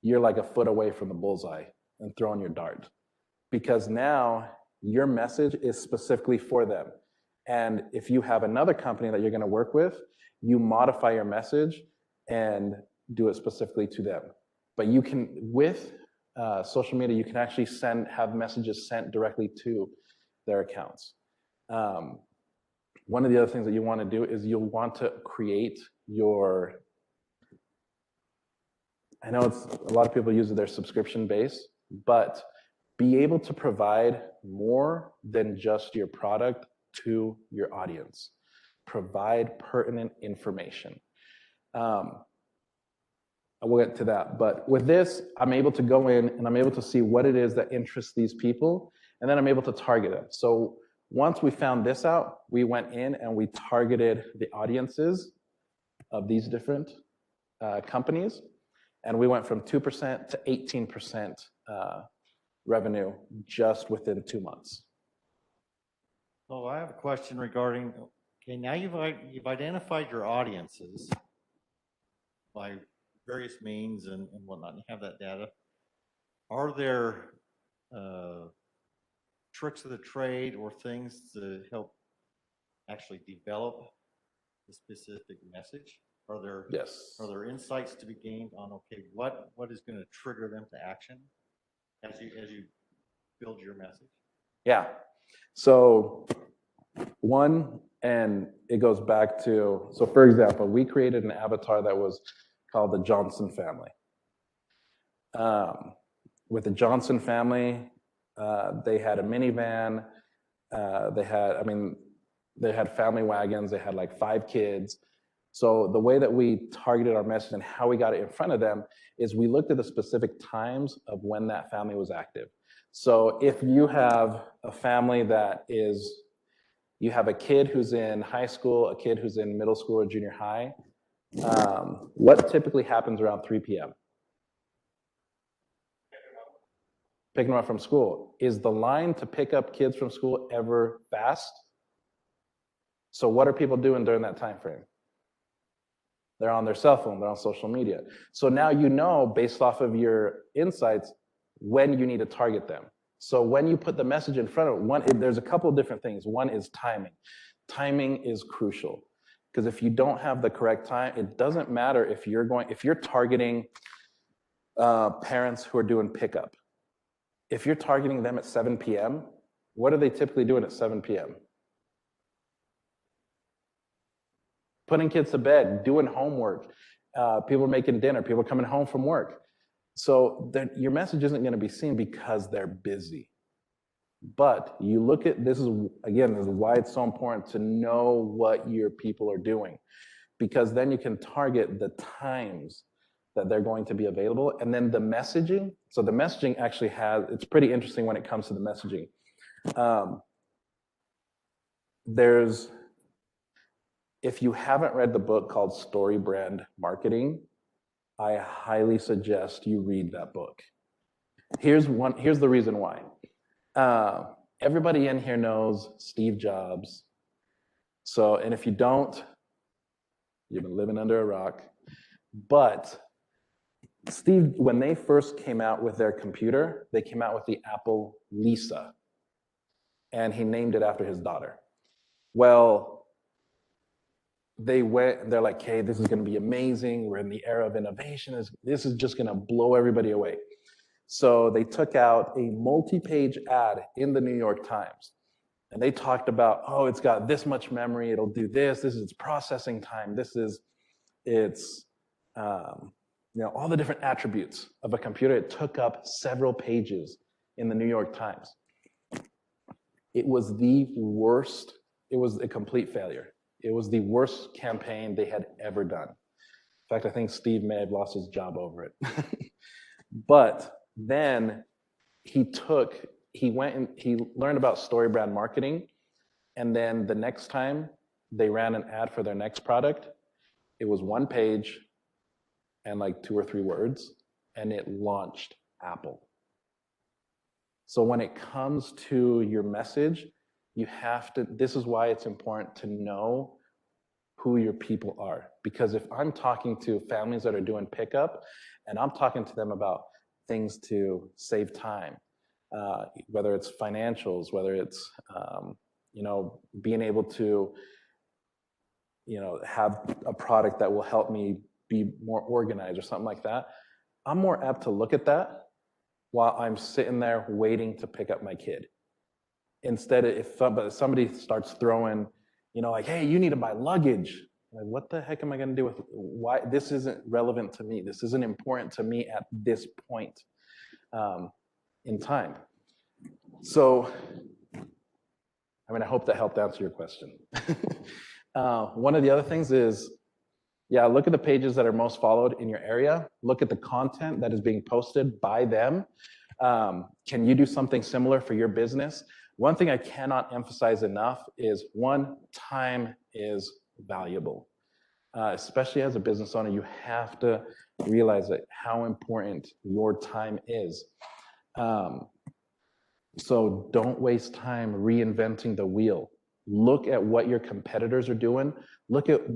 like a foot away from the bullseye and throwing your dart. Because now your message is specifically for them. And if you have another company that you're going to work with, you modify your message and do it specifically to them. But you can, with social media, you can actually have messages sent directly to their accounts. One of the other things that you want to do is you'll want to create your, I know a lot of people use their subscription base, but be able to provide more than just your product to your audience. Provide pertinent information. I will get to that, but with this, I'm able to go in and I'm able to see what it is that interests these people, and then I'm able to target them. So once we found this out, we went in and we targeted the audiences of these different companies, and we went from 2% to 18% revenue just within 2 months. So I have a question regarding, okay, now you've identified your audiences by various means and whatnot, and you have that data. Are there tricks of the trade or things to help actually develop the specific message? Yes. Are there insights to be gained on, okay, what is going to trigger them to action as you build your message? Yeah. So one, and it goes back to, so for example, we created an avatar that was called the Johnson family. With the Johnson family, they had a minivan. They had family wagons. They had like 5 kids. So the way that we targeted our message and how we got it in front of them is we looked at the specific times of when that family was active. So if you have a family that is, you have a kid who's in high school, a kid who's in middle school or junior high, what typically happens around 3 p.m.? Picking them up from school. Is the line to pick up kids from school ever fast? So what are people doing during that time frame? They're on their cell phone, they're on social media. So now you know, based off of your insights, when you need to target them. So when you put the message in front of there's a couple of different things. One is timing. Timing is crucial. Because if you don't have the correct time, it doesn't matter if you're targeting parents who are doing pickup. If you're targeting them at 7 p.m., what are they typically doing at 7 p.m.? Putting kids to bed, doing homework, people making dinner, people coming home from work. So your message isn't going to be seen because they're busy. But you look at, this is why it's so important to know what your people are doing, because then you can target the times that they're going to be available. And then the messaging, so the messaging actually it's pretty interesting when it comes to the messaging. If you haven't read the book called Story Brand Marketing, I highly suggest you read that book. Here's the reason why. Everybody in here knows Steve Jobs. So, and if you don't, you've been living under a rock. But Steve, when they first came out with their computer, they came out with the Apple Lisa. And he named it after his daughter. Well, they're like, hey, this is going to be amazing. We're in the era of innovation. This is just going to blow everybody away. So they took out a multi-page ad in the New York Times. And they talked about, oh, it's got this much memory. It'll do this. This is its processing time. This is its, all the different attributes of a computer. It took up several pages in the New York Times. It was the worst. It was a complete failure. It was the worst campaign they had ever done. In fact, I think Steve may have lost his job over it. But then he went and he learned about story brand marketing. And then the next time they ran an ad for their next product, it was 1 page and like 2 or 3 words, and it launched Apple. So when it comes to your message, you have to, this is why it's important to know who your people are. Because if I'm talking to families that are doing pickup and I'm talking to them about things to save time, whether it's financials, whether it's, being able to, have a product that will help me be more organized or something like that, I'm more apt to look at that while I'm sitting there waiting to pick up my kid. Instead, if somebody starts throwing, like, hey, you need to buy luggage. Like, what the heck am I going to do with, why? This isn't relevant to me. This isn't important to me at this point in time. So, I hope that helped answer your question. One of the other things is, look at the pages that are most followed in your area. Look at the content that is being posted by them. Can you do something similar for your business? One thing I cannot emphasize enough is, one, time is valuable. Especially as a business owner, you have to realize how important your time is. So don't waste time reinventing the wheel. Look at what your competitors are doing.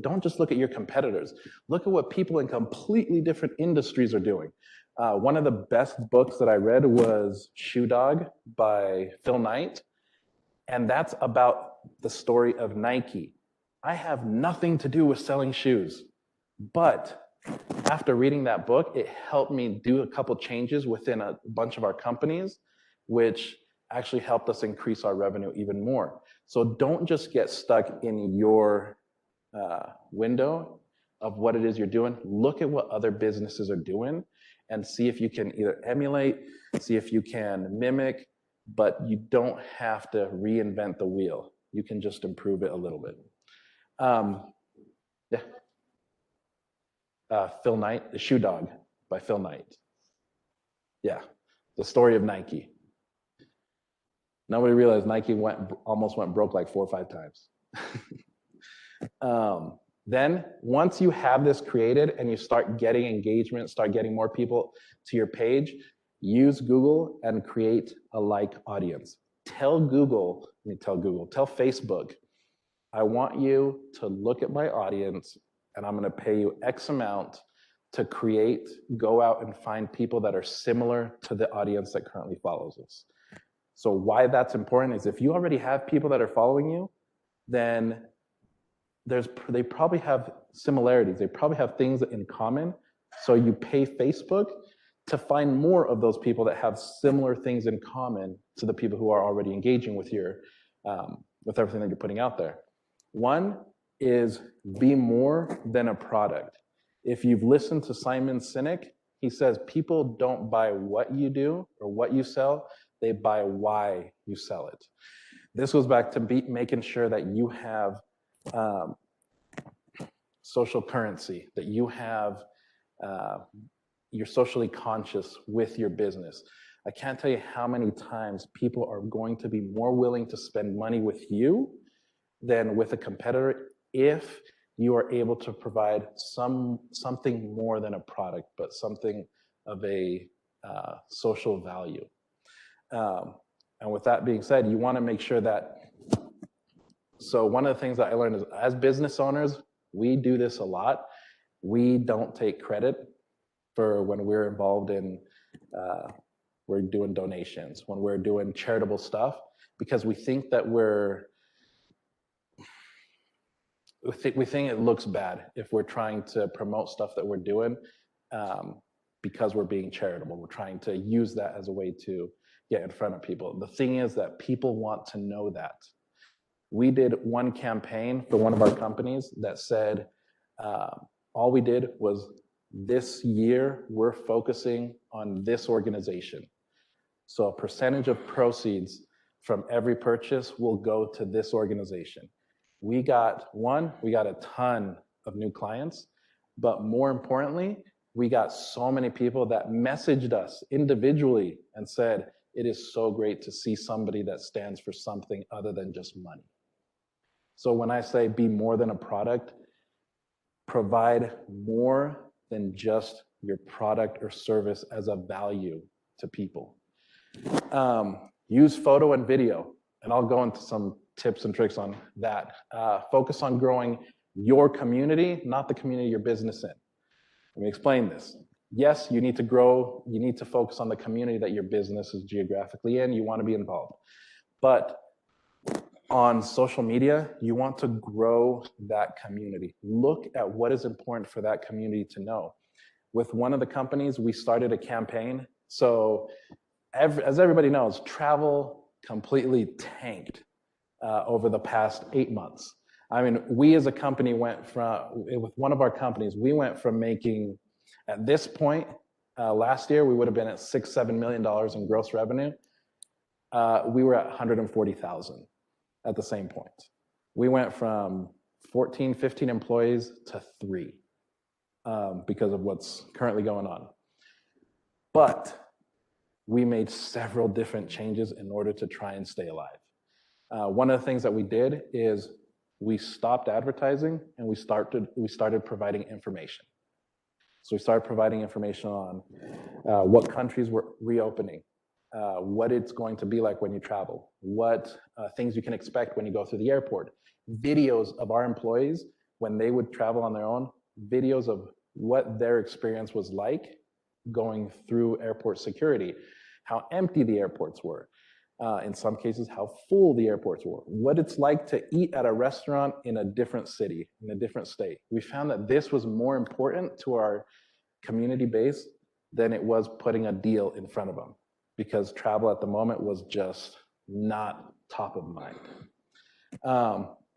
Don't just look at your competitors. Look at what people in completely different industries are doing. One of the best books that I read was Shoe Dog by Phil Knight. And that's about the story of Nike. I have nothing to do with selling shoes, but after reading that book, it helped me do a couple changes within a bunch of our companies, which actually helped us increase our revenue even more. So don't just get stuck in your window of what it is you're doing. Look at what other businesses are doing and see if you can either emulate, see if you can mimic, but you don't have to reinvent the wheel. You can just improve it a little bit. Phil Knight, The Shoe Dog by Phil Knight. Yeah, the story of Nike. Nobody realized Nike almost went broke like 4 or 5 times. Then once you have this created and you start getting engagement, start getting more people to your page, use Google and create a like audience. Tell Facebook, I want you to look at my audience and I'm going to pay you X amount to go out and find people that are similar to the audience that currently follows us. So why that's important is if you already have people that are following you, then they probably have similarities. They probably have things in common. So you pay Facebook to find more of those people that have similar things in common to the people who are already engaging with with everything that you're putting out there. One is be more than a product. If you've listened to Simon Sinek, he says people don't buy what you do or what you sell, they buy why you sell it. This goes back to making sure that you have social currency, that you have, you're socially conscious with your business. I can't tell you how many times people are going to be more willing to spend money with you than with a competitor if you are able to provide something more than a product, but something of a social value. And with that being said, you want to make sure that, so one of the things that I learned is as business owners, we do this a lot. We don't take credit for when we're involved in, we're doing donations, when we're doing charitable stuff, because we think that we think it looks bad if we're trying to promote stuff that we're doing because we're being charitable. We're trying to use that as a way to get in front of people. The thing is that people want to know that. We did one campaign for one of our companies that said, all we did was this year, we're focusing on this organization. So a percentage of proceeds from every purchase will go to this organization. We got a ton of new clients, but more importantly, we got so many people that messaged us individually and said, it is so great to see somebody that stands for something other than just money. So when I say be more than a product, provide more than just your product or service as a value to people. Use photo and video, and I'll go into some tips and tricks on that. Focus on growing your community, not the community your business in. Let me explain this. Yes, you need to grow, you need to focus on the community that your business is geographically in, you want to be involved. But on social media, you want to grow that community. Look at what is important for that community to know. With one of the companies, we started a campaign. So as everybody knows, travel completely tanked over the past 8 months. I mean, we as a company went from, with one of our companies, we went from making, at this point, last year, we would have been at $6-7 million in gross revenue. We were at 140,000 at the same point. We went from 14, 15 employees to 3 because of what's currently going on. But we made several different changes in order to try and stay alive. One of the things that we did is we stopped advertising and we started providing information. So we started providing information on what countries were reopening, what it's going to be like when you travel, what things you can expect when you go through the airport, videos of our employees when they would travel on their own, videos of what their experience was like going through airport security, how empty the airports were, in some cases, how full the airports were, what it's like to eat at a restaurant in a different city, in a different state. We found that this was more important to our community base than it was putting a deal in front of them, because travel at the moment was just not top of mind.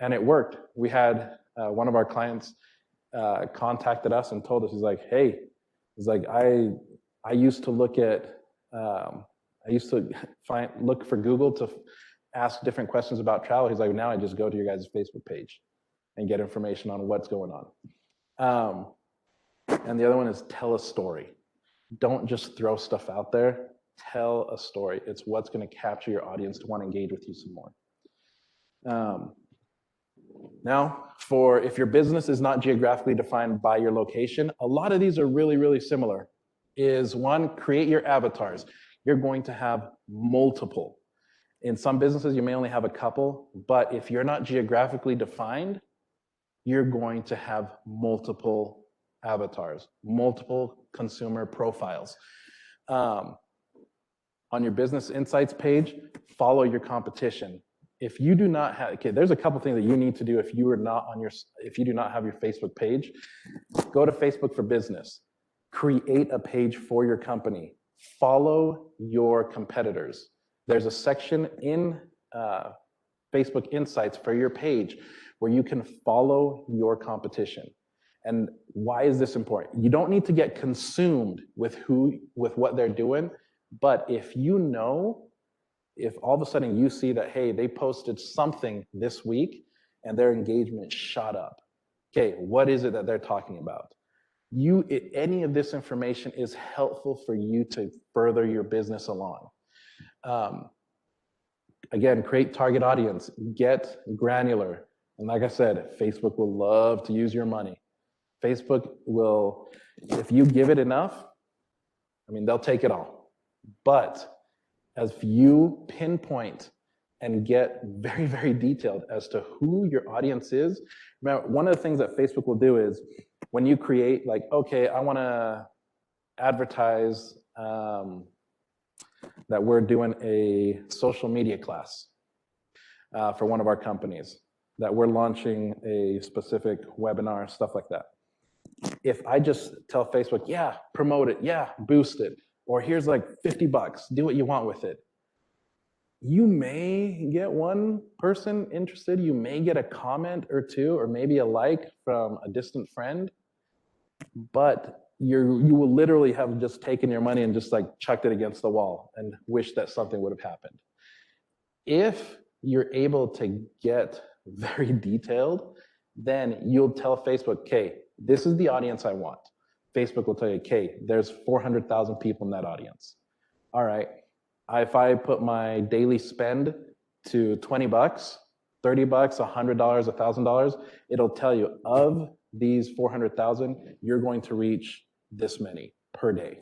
And it worked. We had one of our clients contacted us and told us, he's like, hey, he's like, I used to look at, I used to look for Google to ask different questions about travel. He's like, now I just go to your guys' Facebook page and get information on what's going on. And the other one is tell a story. Don't just throw stuff out there. Tell a story. It's what's going to capture your audience to want to engage with you some more. Now, if your business is not geographically defined by your location, a lot of these are really, really similar. Is one, create your avatars. You're going to have multiple. In some businesses, you may only have a couple, but if you're not geographically defined, you're going to have multiple avatars, multiple consumer profiles. On your business insights page, follow your competition. If you do not have, okay, there's a couple things that you need to do if you do not have your Facebook page. Go to Facebook for Business. Create a page for your company. Follow your competitors. There's a section in Facebook Insights for your page where you can follow your competition. And why is this important? You don't need to get consumed with what they're doing, but if all of a sudden you see that, hey, they posted something this week and their engagement shot up. Okay, what is it that they're talking about? Any of this information is helpful for you to further your business along. Again, create target audience, get granular. And like I said, Facebook will love to use your money. Facebook will, if you give it enough, I mean, they'll take it all. But as you pinpoint and get very, very detailed as to who your audience is, remember, one of the things that Facebook will do is when you create, like, okay, I want to advertise that we're doing a social media class for one of our companies, that we're launching a specific webinar, stuff like that. If I just tell Facebook, yeah, promote it, yeah, boost it, or here's like $50, do what you want with it, you may get one person interested, you may get a comment or two, or maybe a like from a distant friend, but you will literally have just taken your money and just like chucked it against the wall and wish that something would have happened. If you're able to get very detailed, then you'll tell Facebook, okay, this is the audience I want. Facebook will tell you, okay, there's 400,000 people in that audience. All right, If I put my daily spend to $20, $30, $100, $1,000, it'll tell you of these 400,000, you're going to reach this many per day.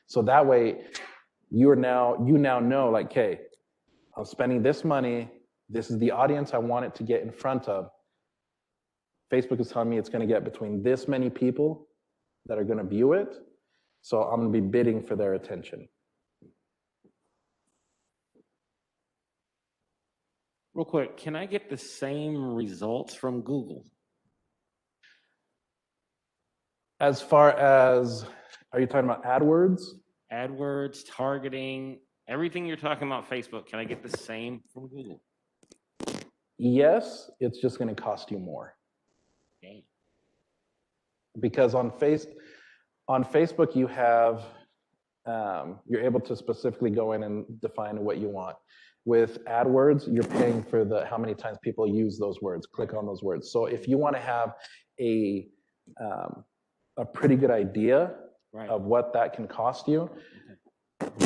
So that way, you now know, like, okay, I'm spending this money. This is the audience I want it to get in front of. Facebook is telling me it's going to get between this many people that are going to view it. So I'm going to be bidding for their attention. Real quick, can I get the same results from Google? As far as, are you talking about AdWords? AdWords, targeting, everything you're talking about Facebook, can I get the same from Google? Yes, it's just going to cost you more. Okay. Because on Facebook, you have, you're able to specifically go in and define what you want. With AdWords, you're paying for how many times people use those words, click on those words. So if you want to have a pretty good idea of what that can cost you,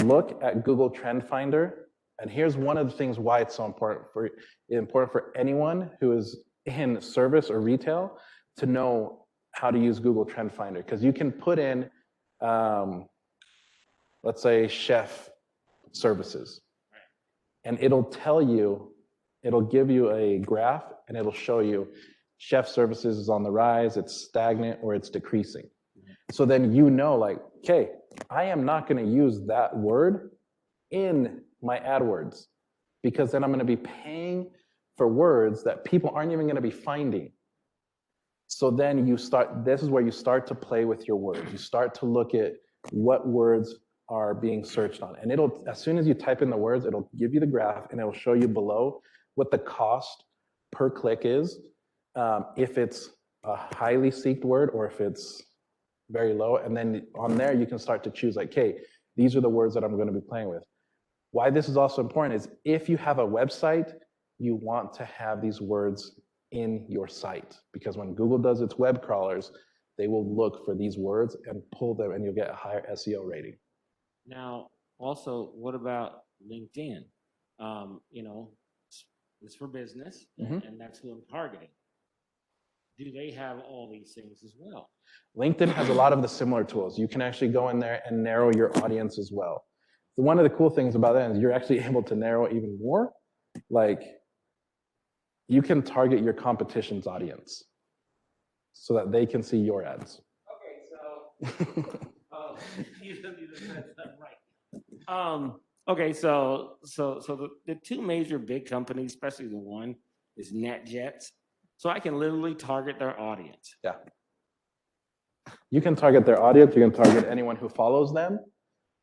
look at Google Trend Finder. And here's one of the things why it's so important for anyone who is in service or retail to know how to use Google Trend Finder. Because you can put in, let's say, chef services. And it'll tell you, it'll give you a graph and it'll show you chef services is on the rise, it's stagnant, or it's decreasing. So then you know, like, okay, I am not going to use that word in my AdWords because then I'm going to be paying for words that people aren't even going to be finding. So then this is where you start to play with your words. You start to look at what words are being searched on. And as soon as you type in the words, it'll give you the graph and it'll show you below what the cost per click is, if it's a highly seeked word or if it's very low. And then on there, you can start to choose like, okay, these are the words that I'm going to be playing with. Why this is also important is if you have a website, you want to have these words in your site, because when Google does its web crawlers, they will look for these words and pull them and you'll get a higher SEO rating. Now, also, what about LinkedIn? It's for business, and that's who I'm targeting. Do they have all these things as well? LinkedIn has a lot of the similar tools. You can actually go in there and narrow your audience as well. So one of the cool things about that is you're actually able to narrow even more. Like, you can target your competition's audience so that they can see your ads. Okay, so okay, so the two major big companies, especially the one, is NetJets. So I can literally target their audience. Yeah. You can target their audience. You can target anyone who follows them.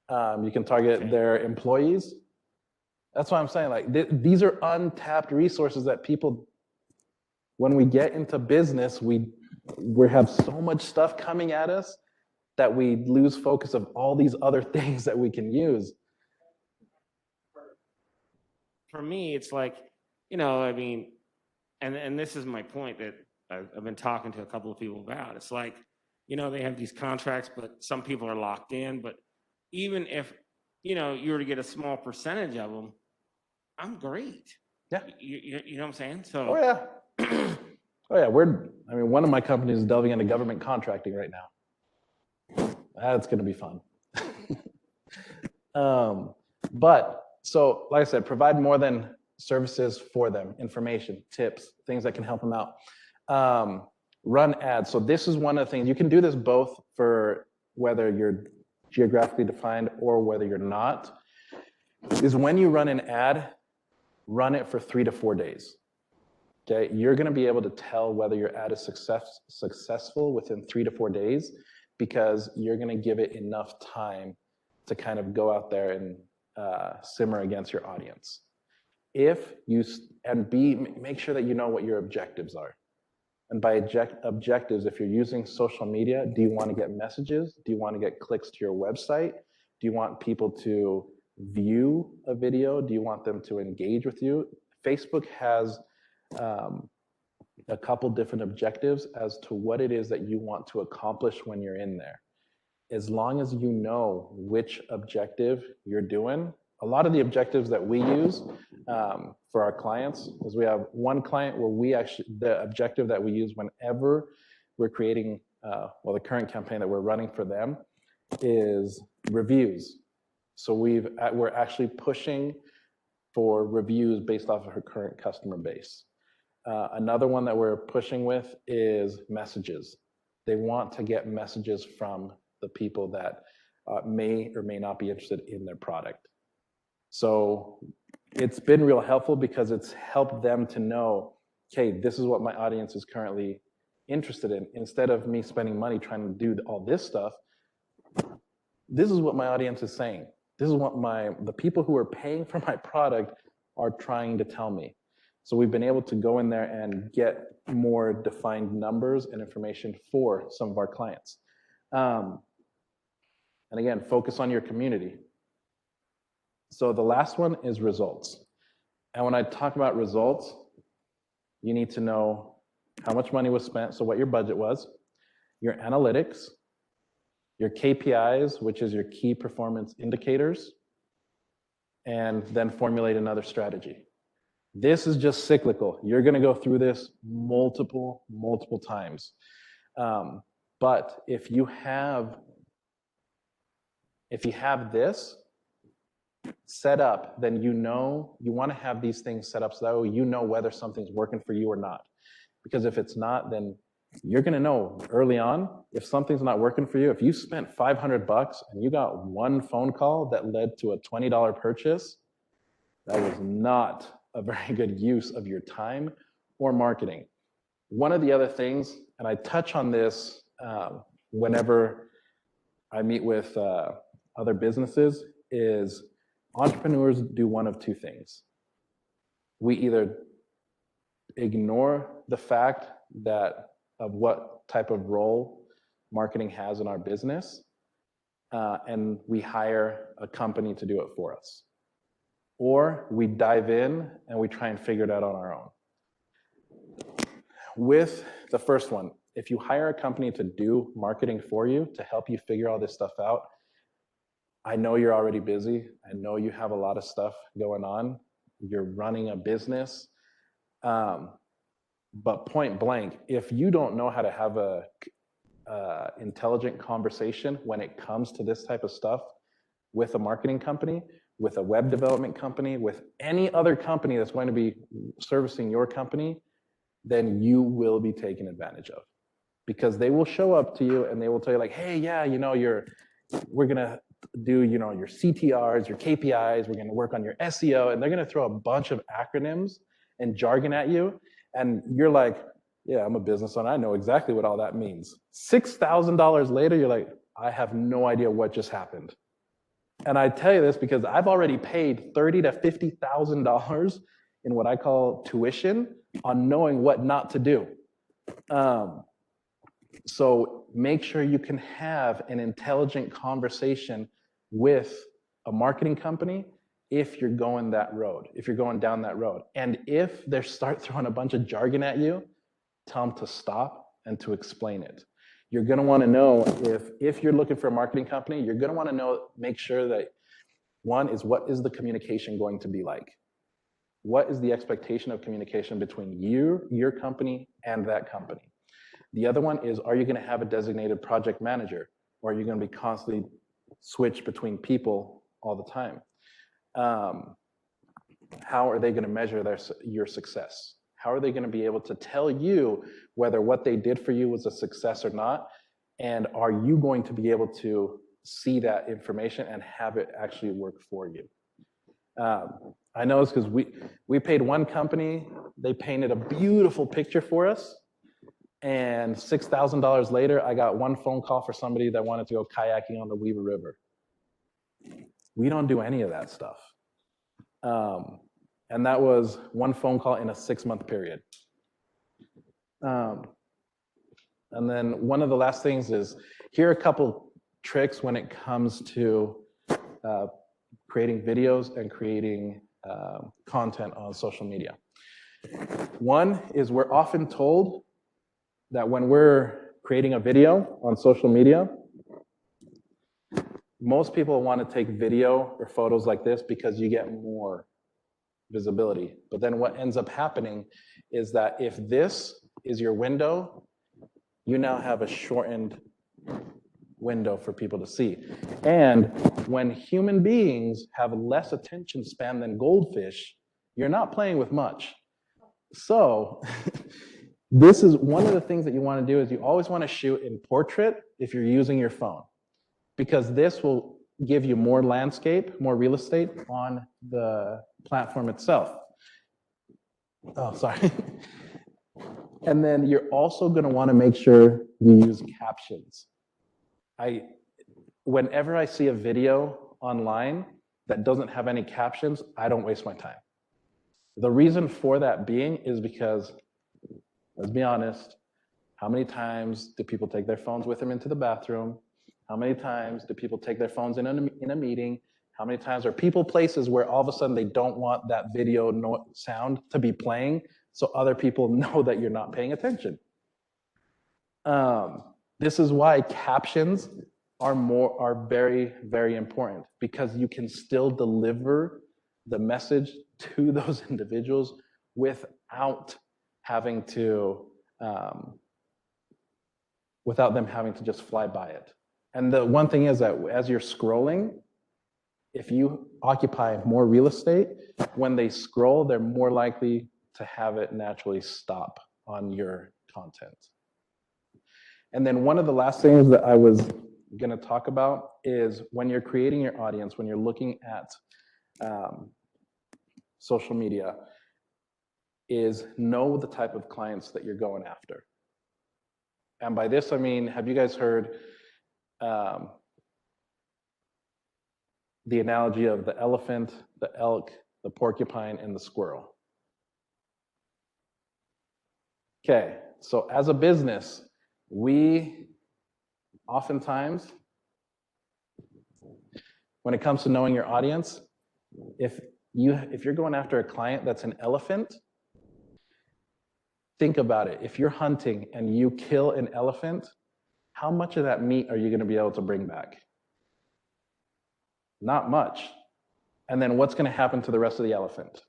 You can target their employees. That's what I'm saying. Like, these are untapped resources that people, when we get into business, we have so much stuff coming at us that we lose focus of all these other things that we can use. For me, it's like, and this is my point that I've been talking to a couple of people about. It's like, they have these contracts, but some people are locked in. But even if, you were to get a small percentage of them, I'm great. Yeah. You know what I'm saying? So. Oh, yeah. Oh, yeah. One of my companies is delving into government contracting right now. That's going to be fun. But so, like I said, provide more than services for them, information, tips, things that can help them out. Run ads. So this is one of the things, you can do this both for whether you're geographically defined or whether you're not, is when you run an ad, run it for 3 to 4 days. Okay, you're going to be able to tell whether your ad is successful within 3 to 4 days, because you're going to give it enough time to kind of go out there and simmer against your audience. Make sure that you know what your objectives are. And by objectives, if you're using social media, do you want to get messages? Do you want to get clicks to your website? Do you want people to view a video? Do you want them to engage with you? Facebook has a couple different objectives as to what it is that you want to accomplish when you're in there. As long as you know which objective you're doing, a lot of the objectives that we use for our clients is we have one client where the objective that we use whenever we're creating, the current campaign that we're running for them is reviews. So we're actually pushing for reviews based off of her current customer base. Another one that we're pushing with is messages. They want to get messages from the people that may or may not be interested in their product. So it's been real helpful because it's helped them to know, okay, this is what my audience is currently interested in. Instead of me spending money trying to do all this stuff, this is what my audience is saying. This is what the people who are paying for my product are trying to tell me. So we've been able to go in there and get more defined numbers and information for some of our clients. And again, focus on your community. So the last one is results. And when I talk about results, you need to know how much money was spent, so what your budget was, your analytics, your KPIs, which is your key performance indicators, and then formulate another strategy. This is just cyclical. You're gonna go through this multiple times. But if you have this set up, then you wanna have these things set up so that way you know whether something's working for you or not. Because if it's not, then you're gonna know early on if something's not working for you. If you spent $500 and you got one phone call that led to a $20 purchase, that was not a very good use of your time or marketing. One of the other things, and I touch on this whenever I meet with other businesses, is entrepreneurs do one of two things. We either ignore the fact of what type of role marketing has in our business, and we hire a company to do it for us. Or we dive in and we try and figure it out on our own. With the first one, if you hire a company to do marketing for you, to help you figure all this stuff out, I know you're already busy. I know you have a lot of stuff going on. You're running a business. But point blank, if you don't know how to have a intelligent conversation when it comes to this type of stuff with a marketing company, with a web development company, with any other company that's going to be servicing your company, then you will be taken advantage of. Because they will show up to you and they will tell you like, hey, yeah, we're gonna do, your CTRs, your KPIs, we're gonna work on your SEO, and they're gonna throw a bunch of acronyms and jargon at you. And you're like, yeah, I'm a business owner, I know exactly what all that means. $6,000 later, you're like, I have no idea what just happened. And I tell you this because I've already paid $30,000 to $50,000 in what I call tuition on knowing what not to do. So make sure you can have an intelligent conversation with a marketing company if you're going that road, if you're going down that road. And if they start throwing a bunch of jargon at you, tell them to stop and to explain it. You're gonna wanna know if you're looking for a marketing company, you're gonna wanna make sure that one is, what is the communication going to be like? What is the expectation of communication between your company, and that company? The other one is, are you gonna have a designated project manager? Or are you gonna be constantly switched between people all the time? How are they gonna measure your success? How are they gonna be able to tell you whether what they did for you was a success or not? And are you going to be able to see that information and have it actually work for you? I know it's because we paid one company, they painted a beautiful picture for us, and $6,000 later, I got one phone call for somebody that wanted to go kayaking on the Weaver River. We don't do any of that stuff. And that was one phone call in a 6-month period. And then one of the last things is, here are a couple tricks when it comes to creating videos and creating content on social media. One is, we're often told that when we're creating a video on social media, most people want to take video or photos like this because you get more visibility. But then what ends up happening is that if this is your window, you now have a shortened window for people to see. And when human beings have less attention span than goldfish, you're not playing with much. So this is one of the things that you want to do is you always want to shoot in portrait if you're using your phone, because this will give you more landscape, more real estate on the platform itself. Oh, sorry. And then you're also going to want to make sure you use captions. Whenever I see a video online that doesn't have any captions, I don't waste my time. The reason for that being is because, let's be honest, how many times do people take their phones with them into the bathroom? How many times do people take their phones in a meeting? How many times are people places where all of a sudden they don't want that video sound to be playing so other people know that you're not paying attention? This is why captions are very, very important, because you can still deliver the message to those individuals without having to, without them having to just fly by it. And the one thing is that as you're scrolling, if you occupy more real estate, when they scroll, they're more likely to have it naturally stop on your content. And then one of the last things that I was going to talk about is when you're creating your audience, when you're looking at social media, is know the type of clients that you're going after. And by this, I mean, have you guys heard the analogy of the elephant, the elk, the porcupine, and the squirrel? Okay, so as a business, we oftentimes, when it comes to knowing your audience, if you're going after a client that's an elephant, think about it. If you're hunting and you kill an elephant, how much of that meat are you going to be able to bring back? Not much. And then what's going to happen to the rest of the elephant?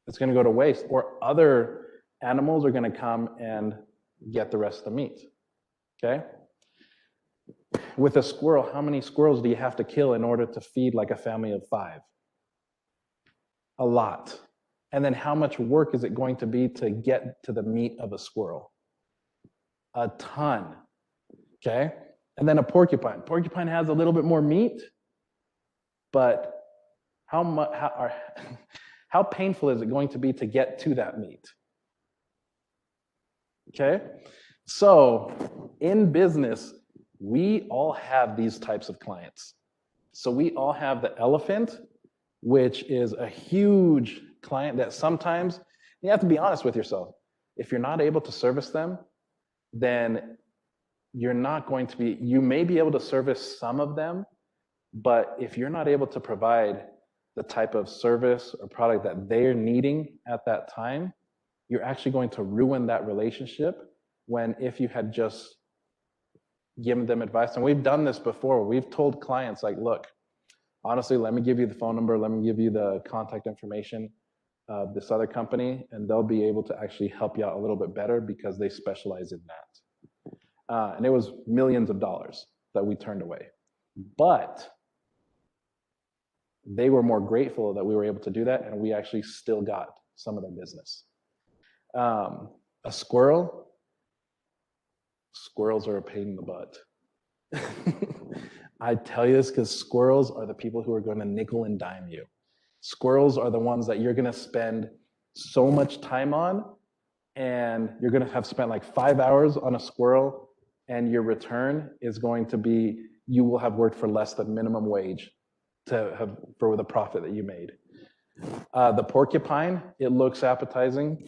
It's going to go to waste, or other animals are going to come and get the rest of the meat. Okay? With a squirrel, how many squirrels do you have to kill in order to feed like a family of 5? A lot. And then how much work is it going to be to get to the meat of a squirrel? A ton. Okay? And then a porcupine. Porcupine has a little bit more meat, but how painful is it going to be to get to that meat? Okay? So in business, we all have these types of clients. So we all have the elephant, which is a huge client that sometimes you have to be honest with yourself. If you're not able to service them, then you're not going to be, you may be able to service some of them, but if you're not able to provide the type of service or product that they're needing at that time, you're actually going to ruin that relationship, when if you had just given them advice. And we've done this before. We've told clients like, look, honestly, let me give you the phone number, let me give you the contact information of this other company, and they'll be able to actually help you out a little bit better because they specialize in that. And it was millions of dollars that we turned away. But they were more grateful that we were able to do that, and we actually still got some of their business. A squirrel, squirrels are a pain in the butt. I tell you this because squirrels are the people who are going to nickel and dime you. Squirrels are the ones that you're going to spend so much time on, and you're going to have spent like 5 hours on a squirrel, and your return is going to be, you will have worked for less than minimum wage for the profit that you made. The porcupine, it looks appetizing.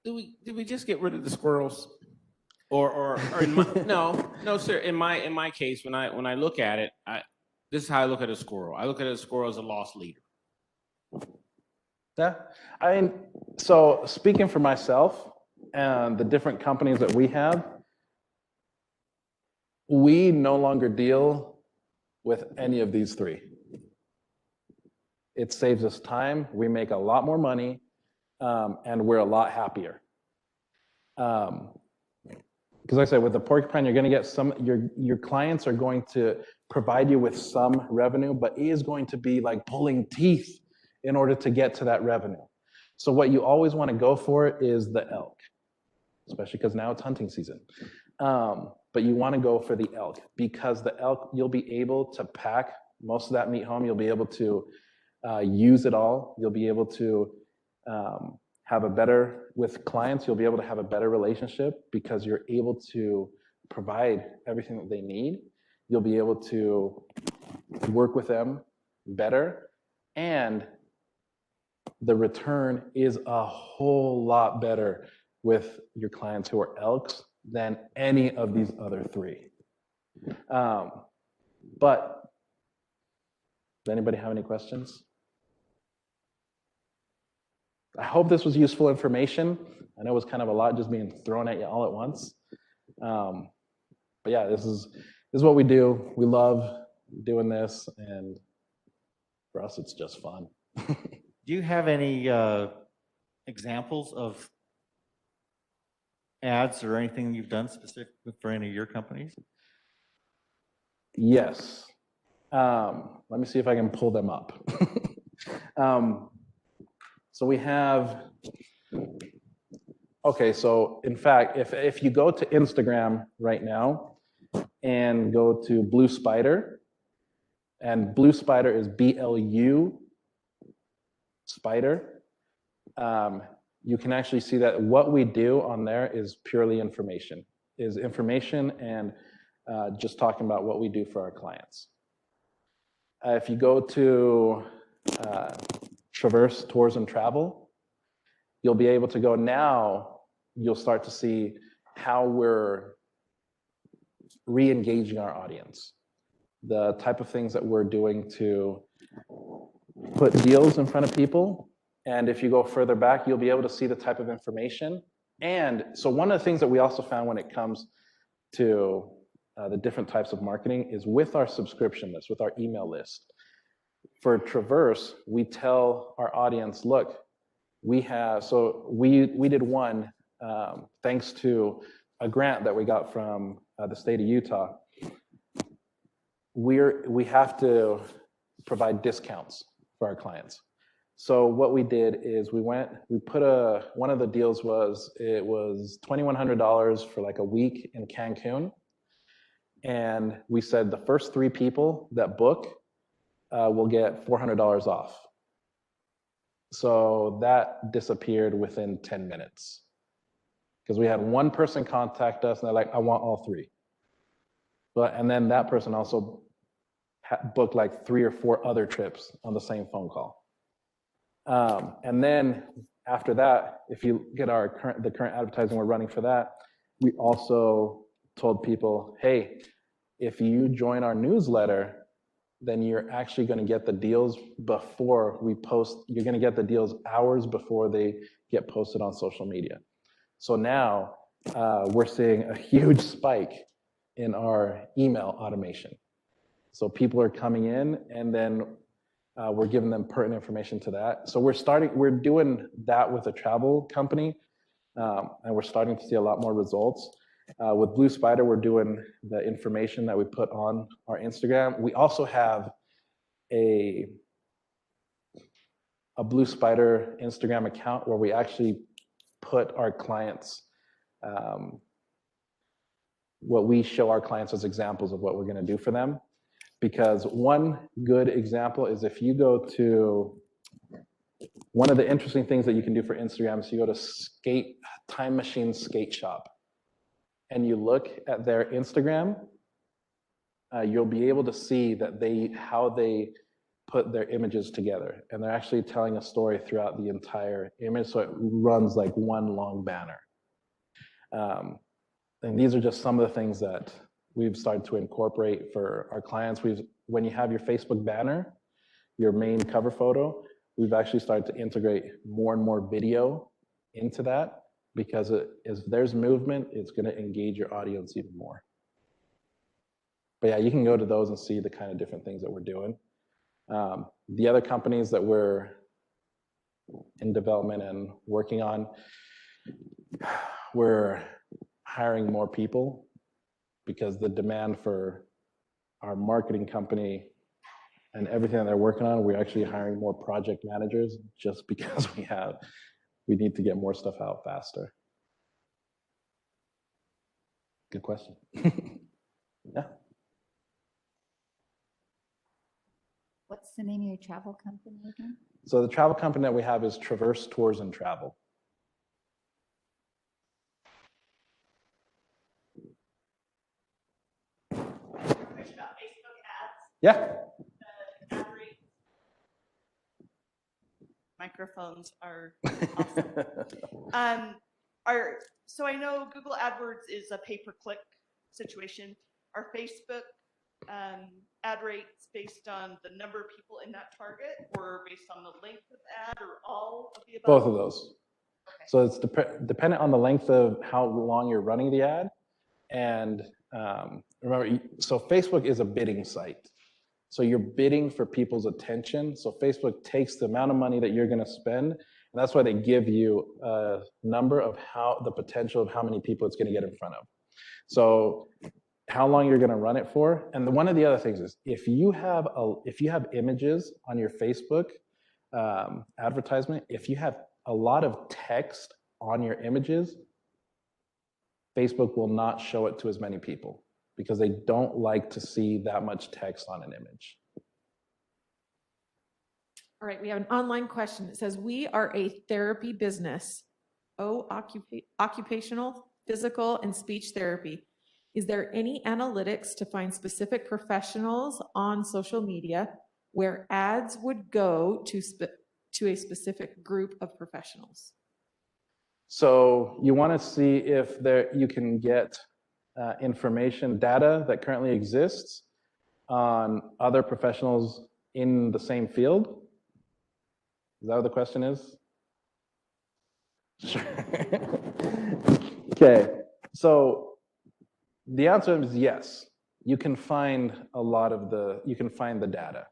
Did we just get rid of the squirrels? Or no, sir. In my case, when I look at it, this is how I look at a squirrel. I look at a squirrel as a lost leader. Yeah, I mean, so speaking for myself, and the different companies that we have, we no longer deal with any of these three. It saves us time, we make a lot more money, and we're a lot happier. Because like I said, with the Porcupine, you're gonna get some, your clients are going to provide you with some revenue, but it is going to be like pulling teeth in order to get to that revenue. So what you always wanna go for is the elk, especially because now it's hunting season. But you wanna go for the elk, because the elk, you'll be able to pack most of that meat home, you'll be able to use it all, you'll be able to have a better, with clients, you'll be able to have a better relationship because you're able to provide everything that they need. You'll be able to work with them better, and the return is a whole lot better with your clients who are elks than any of these other three. But does anybody have any questions? I hope this was useful information. I know it was kind of a lot just being thrown at you all at once. But yeah, this is what we do. We love doing this, and for us, it's just fun. Do you have any examples of ads or anything you've done specifically for any of your companies? Yes. Let me see if I can pull them up. So we have, okay, so in fact, if you go to Instagram right now and go to Blue Spider, and Blue Spider is BLU Spider, you can actually see that what we do on there is purely information, and just talking about what we do for our clients. If you go to Traverse Tours and Travel, you'll be able to go now, you'll start to see how we're re-engaging our audience, the type of things that we're doing to put deals in front of people. And if you go further back, you'll be able to see the type of information. And so one of the things that we also found when it comes to the different types of marketing is with our subscription list, with our email list. For Traverse, we tell our audience, look, we did one, thanks to a grant that we got from the state of Utah. We have to provide discounts for our clients. So what we did is one of the deals was, it was $2,100 for like a week in Cancun. And we said the first 3 people that book will get $400 off. So that disappeared within 10 minutes. Because we had one person contact us and they're like, I want all 3. And then that person also booked like 3 or 4 other trips on the same phone call. And then after that, if you get the current advertising we're running for that, we also told people, hey, if you join our newsletter, then you're actually going to get the deals before we post. You're going to get the deals hours before they get posted on social media. So now we're seeing a huge spike in our email automation. So people are coming in, and then we're giving them pertinent information to that. So we're doing that with a travel company, and we're starting to see a lot more results. With Blue Spider, we're doing the information that we put on our Instagram. We also have a Blue Spider Instagram account where we actually put our clients, what we show our clients as examples of what we're going to do for them. Because one good example is if you go to, one of the interesting things that you can do for Instagram is you go to Time Machine Skate Shop, and you look at their Instagram, you'll be able to see that how they put their images together. And they're actually telling a story throughout the entire image, so it runs like one long banner. And these are just some of the things that we've started to incorporate for our clients. When you have your Facebook banner, your main cover photo, we've actually started to integrate more and more video into that. because if there's movement, it's going to engage your audience even more. But yeah, you can go to those and see the kind of different things that we're doing. The other companies that we're in development and working on, we're hiring more people because the demand for our marketing company and everything that they're working on, we're actually hiring more project managers just because we need to get more stuff out faster. Good question. Yeah. What's the name of your travel company again? So the travel company that we have is Traverse Tours and Travel. Yeah. Microphones are awesome. So I know Google AdWords is a pay-per-click situation. Are Facebook ad rates based on the number of people in that target, or based on the length of ad, or all of the above? Both of those. Okay. So it's dependent on the length of how long you're running the ad. And remember, so Facebook is a bidding site. So you're bidding for people's attention. So Facebook takes the amount of money that you're going to spend, and that's why they give you a number of the potential of how many people it's going to get in front of. So how long you're going to run it for. And one of the other things is if you have images on your Facebook advertisement, if you have a lot of text on your images, Facebook will not show it to as many people because they don't like to see that much text on an image. All right, we have an online question. It says, we are a therapy business. Occupational, physical, and speech therapy. Is there any analytics to find specific professionals on social media where ads would go to a specific group of professionals? So you want to see if you can get information, data that currently exists on other professionals in the same field? Is that what the question is? Sure. Okay, so the answer is yes. You can find the data.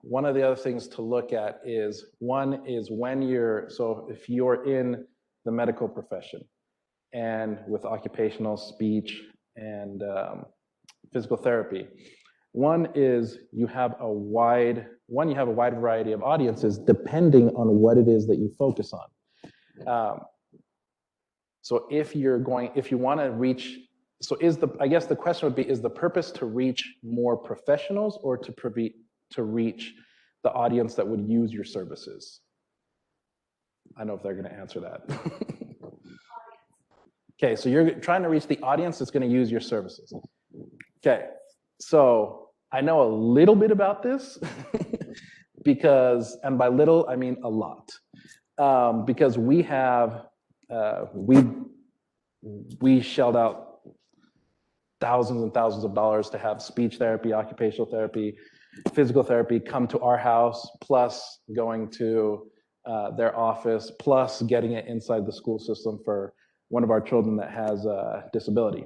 One of the other things to look at is if you're in the medical profession and with occupational, speech, and physical therapy, one is you have a wide variety of audiences depending on what it is that you focus on. So if you want to reach, I guess the question would be, is the purpose to reach more professionals or to reach the audience that would use your services? I don't know if they're going to answer that. Okay, so you're trying to reach the audience that's going to use your services. Okay, so I know a little bit about this and by little, I mean a lot. Because we shelled out thousands and thousands of dollars to have speech therapy, occupational therapy, physical therapy come to our house, plus going to their office, plus getting it inside the school system for one of our children that has a disability.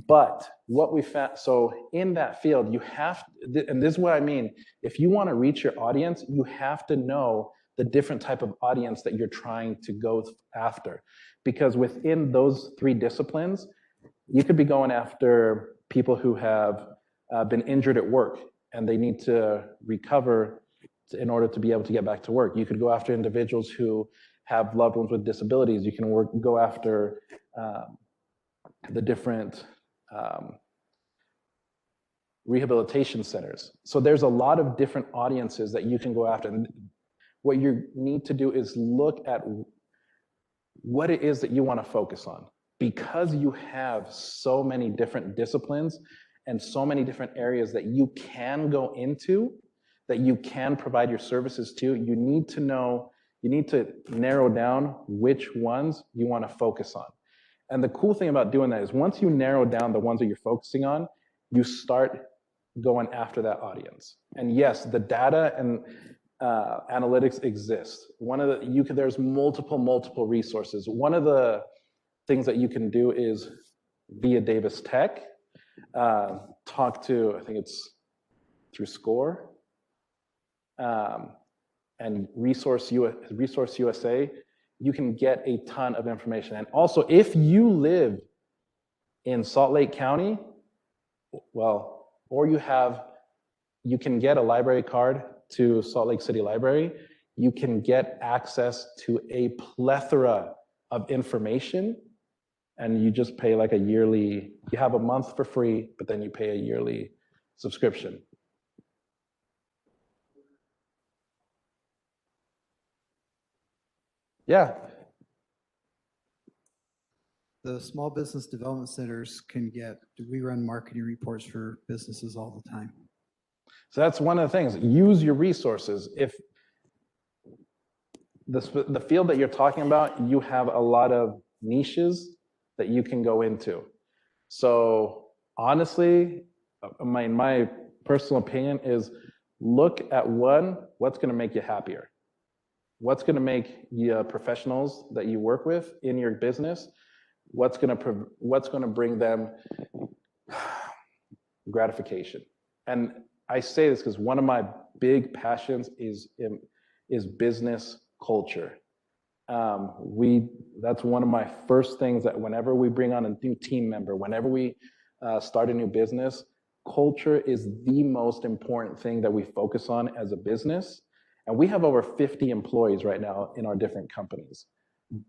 But what we found, so in that field, you have, and this is what I mean, if you want to reach your audience, you have to know the different type of audience that you're trying to go after. Because within those three disciplines, you could be going after people who have been injured at work and they need to recover in order to be able to get back to work. You could go after individuals who have loved ones with disabilities. You can go after the different rehabilitation centers. So there's a lot of different audiences that you can go after. And what you need to do is look at what it is that you want to focus on. Because you have so many different disciplines and so many different areas that you can go into, that you can provide your services to, you need to narrow down which ones you want to focus on. And the cool thing about doing that is once you narrow down the ones that you're focusing on, you start going after that audience. And yes, the data and analytics exists. One of the, there's multiple resources. One of the things that you can do is via Davis Tech, talk to, I think it's through SCORE, and Resource USA, you can get a ton of information. And also, if you live in Salt Lake County, well, or you can get a library card to Salt Lake City Library, you can get access to a plethora of information, and you just pay like a yearly, you have a month for free, but then you pay a yearly subscription. Yeah. The small business development centers we run marketing reports for businesses all the time. So that's one of the things. Use your resources. If the field that you're talking about, you have a lot of niches that you can go into. So honestly, my personal opinion is look at what's going to make you happier. What's going to make the professionals that you work with in your business, what's going to bring them gratification. And I say this because one of my big passions is business culture. That's one of my first things that whenever we bring on a new team member, whenever we start a new business, culture is the most important thing that we focus on as a business. And we have over 50 employees right now in our different companies.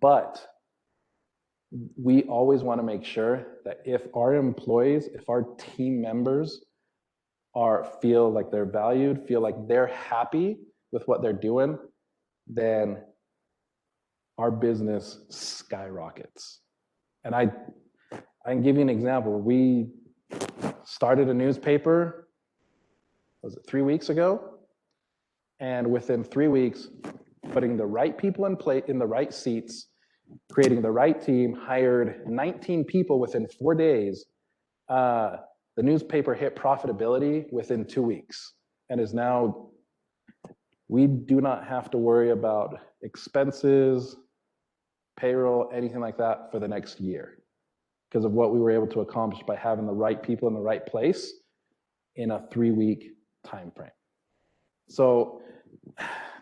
But we always want to make sure that if our employees, if our team members feel like they're valued, feel like they're happy with what they're doing, then our business skyrockets. And I can give you an example. We started a newspaper, was it 3 weeks ago? And within 3 weeks, putting the right people in the right seats, creating the right team, hired 19 people within 4 days. The newspaper hit profitability within 2 weeks and is now, we do not have to worry about expenses, payroll, anything like that for the next year because of what we were able to accomplish by having the right people in the right place in a 3-week time frame. So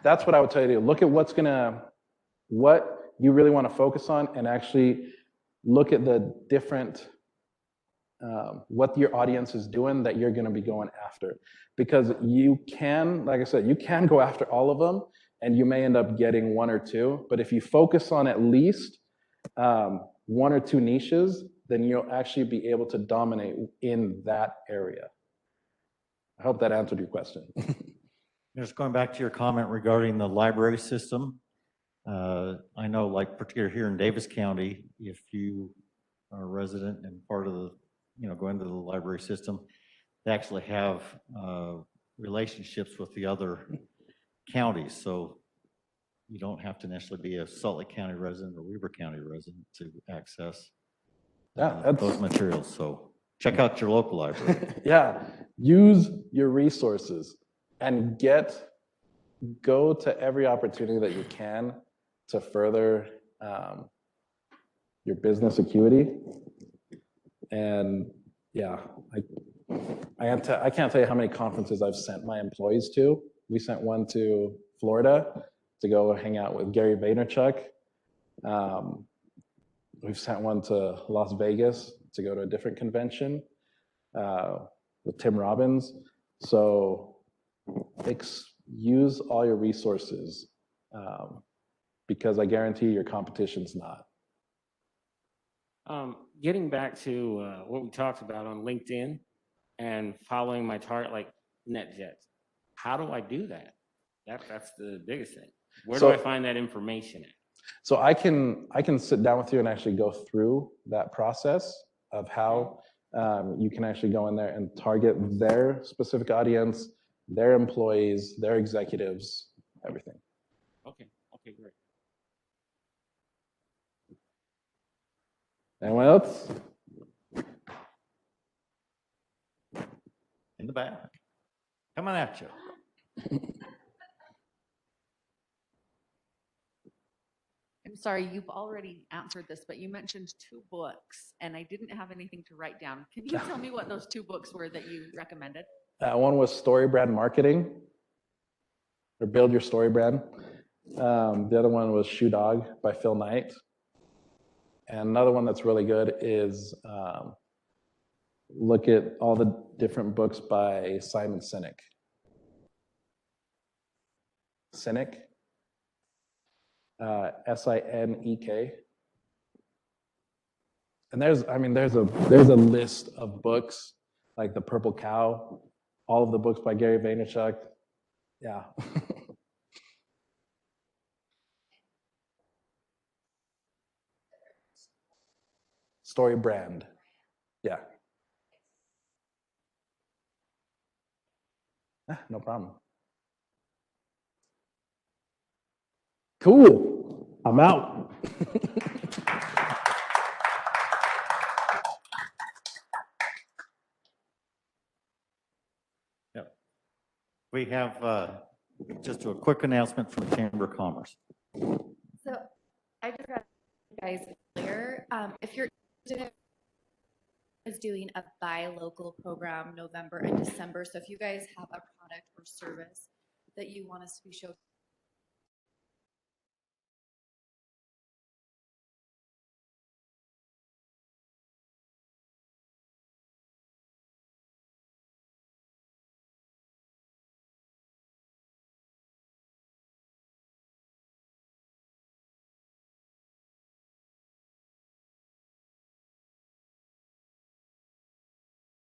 that's what I would tell you to do. Look at what you really want to focus on and actually look at the different, what your audience is doing that you're going to be going after. Because you can, like I said, you can go after all of them and you may end up getting 1 or 2. But if you focus on at least 1 or 2 niches, then you'll actually be able to dominate in that area. I hope that answered your question. Just going back to your comment regarding the library system, I know, like particularly here in Davis County, if you are a resident and part of the, go into the library system, they actually have relationships with the other counties. So you don't have to necessarily be a Salt Lake County resident or Weber County resident to access those materials. So check out your local library. Yeah, use your resources and go to every opportunity that you can to further your business acuity. And yeah, I can't tell you how many conferences I've sent my employees to. We sent one to Florida to go hang out with Gary Vaynerchuk. We've sent one to Las Vegas to go to a different convention with Tim Robbins. So use all your resources because I guarantee your competition's not. Getting back to what we talked about on LinkedIn and following my target, like NetJets, how do I do that? That's the biggest thing. Where do I find that information at? So I can sit down with you and actually go through that process of how you can actually go in there and target their specific audience, their employees, their executives, everything. Okay, great. Anyone else? In the back. Coming at you. sorry, you've already answered this, but you mentioned 2 books and I didn't have anything to write down. Can you tell me what those 2 books were that you recommended? One was Story Brand Marketing, or Build Your Story Brand. The other one was Shoe Dog by Phil Knight. And another one that's really good is look at all the different books by Simon Sinek. Sinek, Sinek. And there's a list of books like The Purple Cow, all of the books by Gary Vaynerchuk. Yeah. Story Brand. Yeah. No problem. Cool. I'm out. We have just a quick announcement from the Chamber of Commerce. So I just got you guys earlier. If you're interested in is doing a buy local program November and December. So if you guys have a product or service that you want us to be showcasing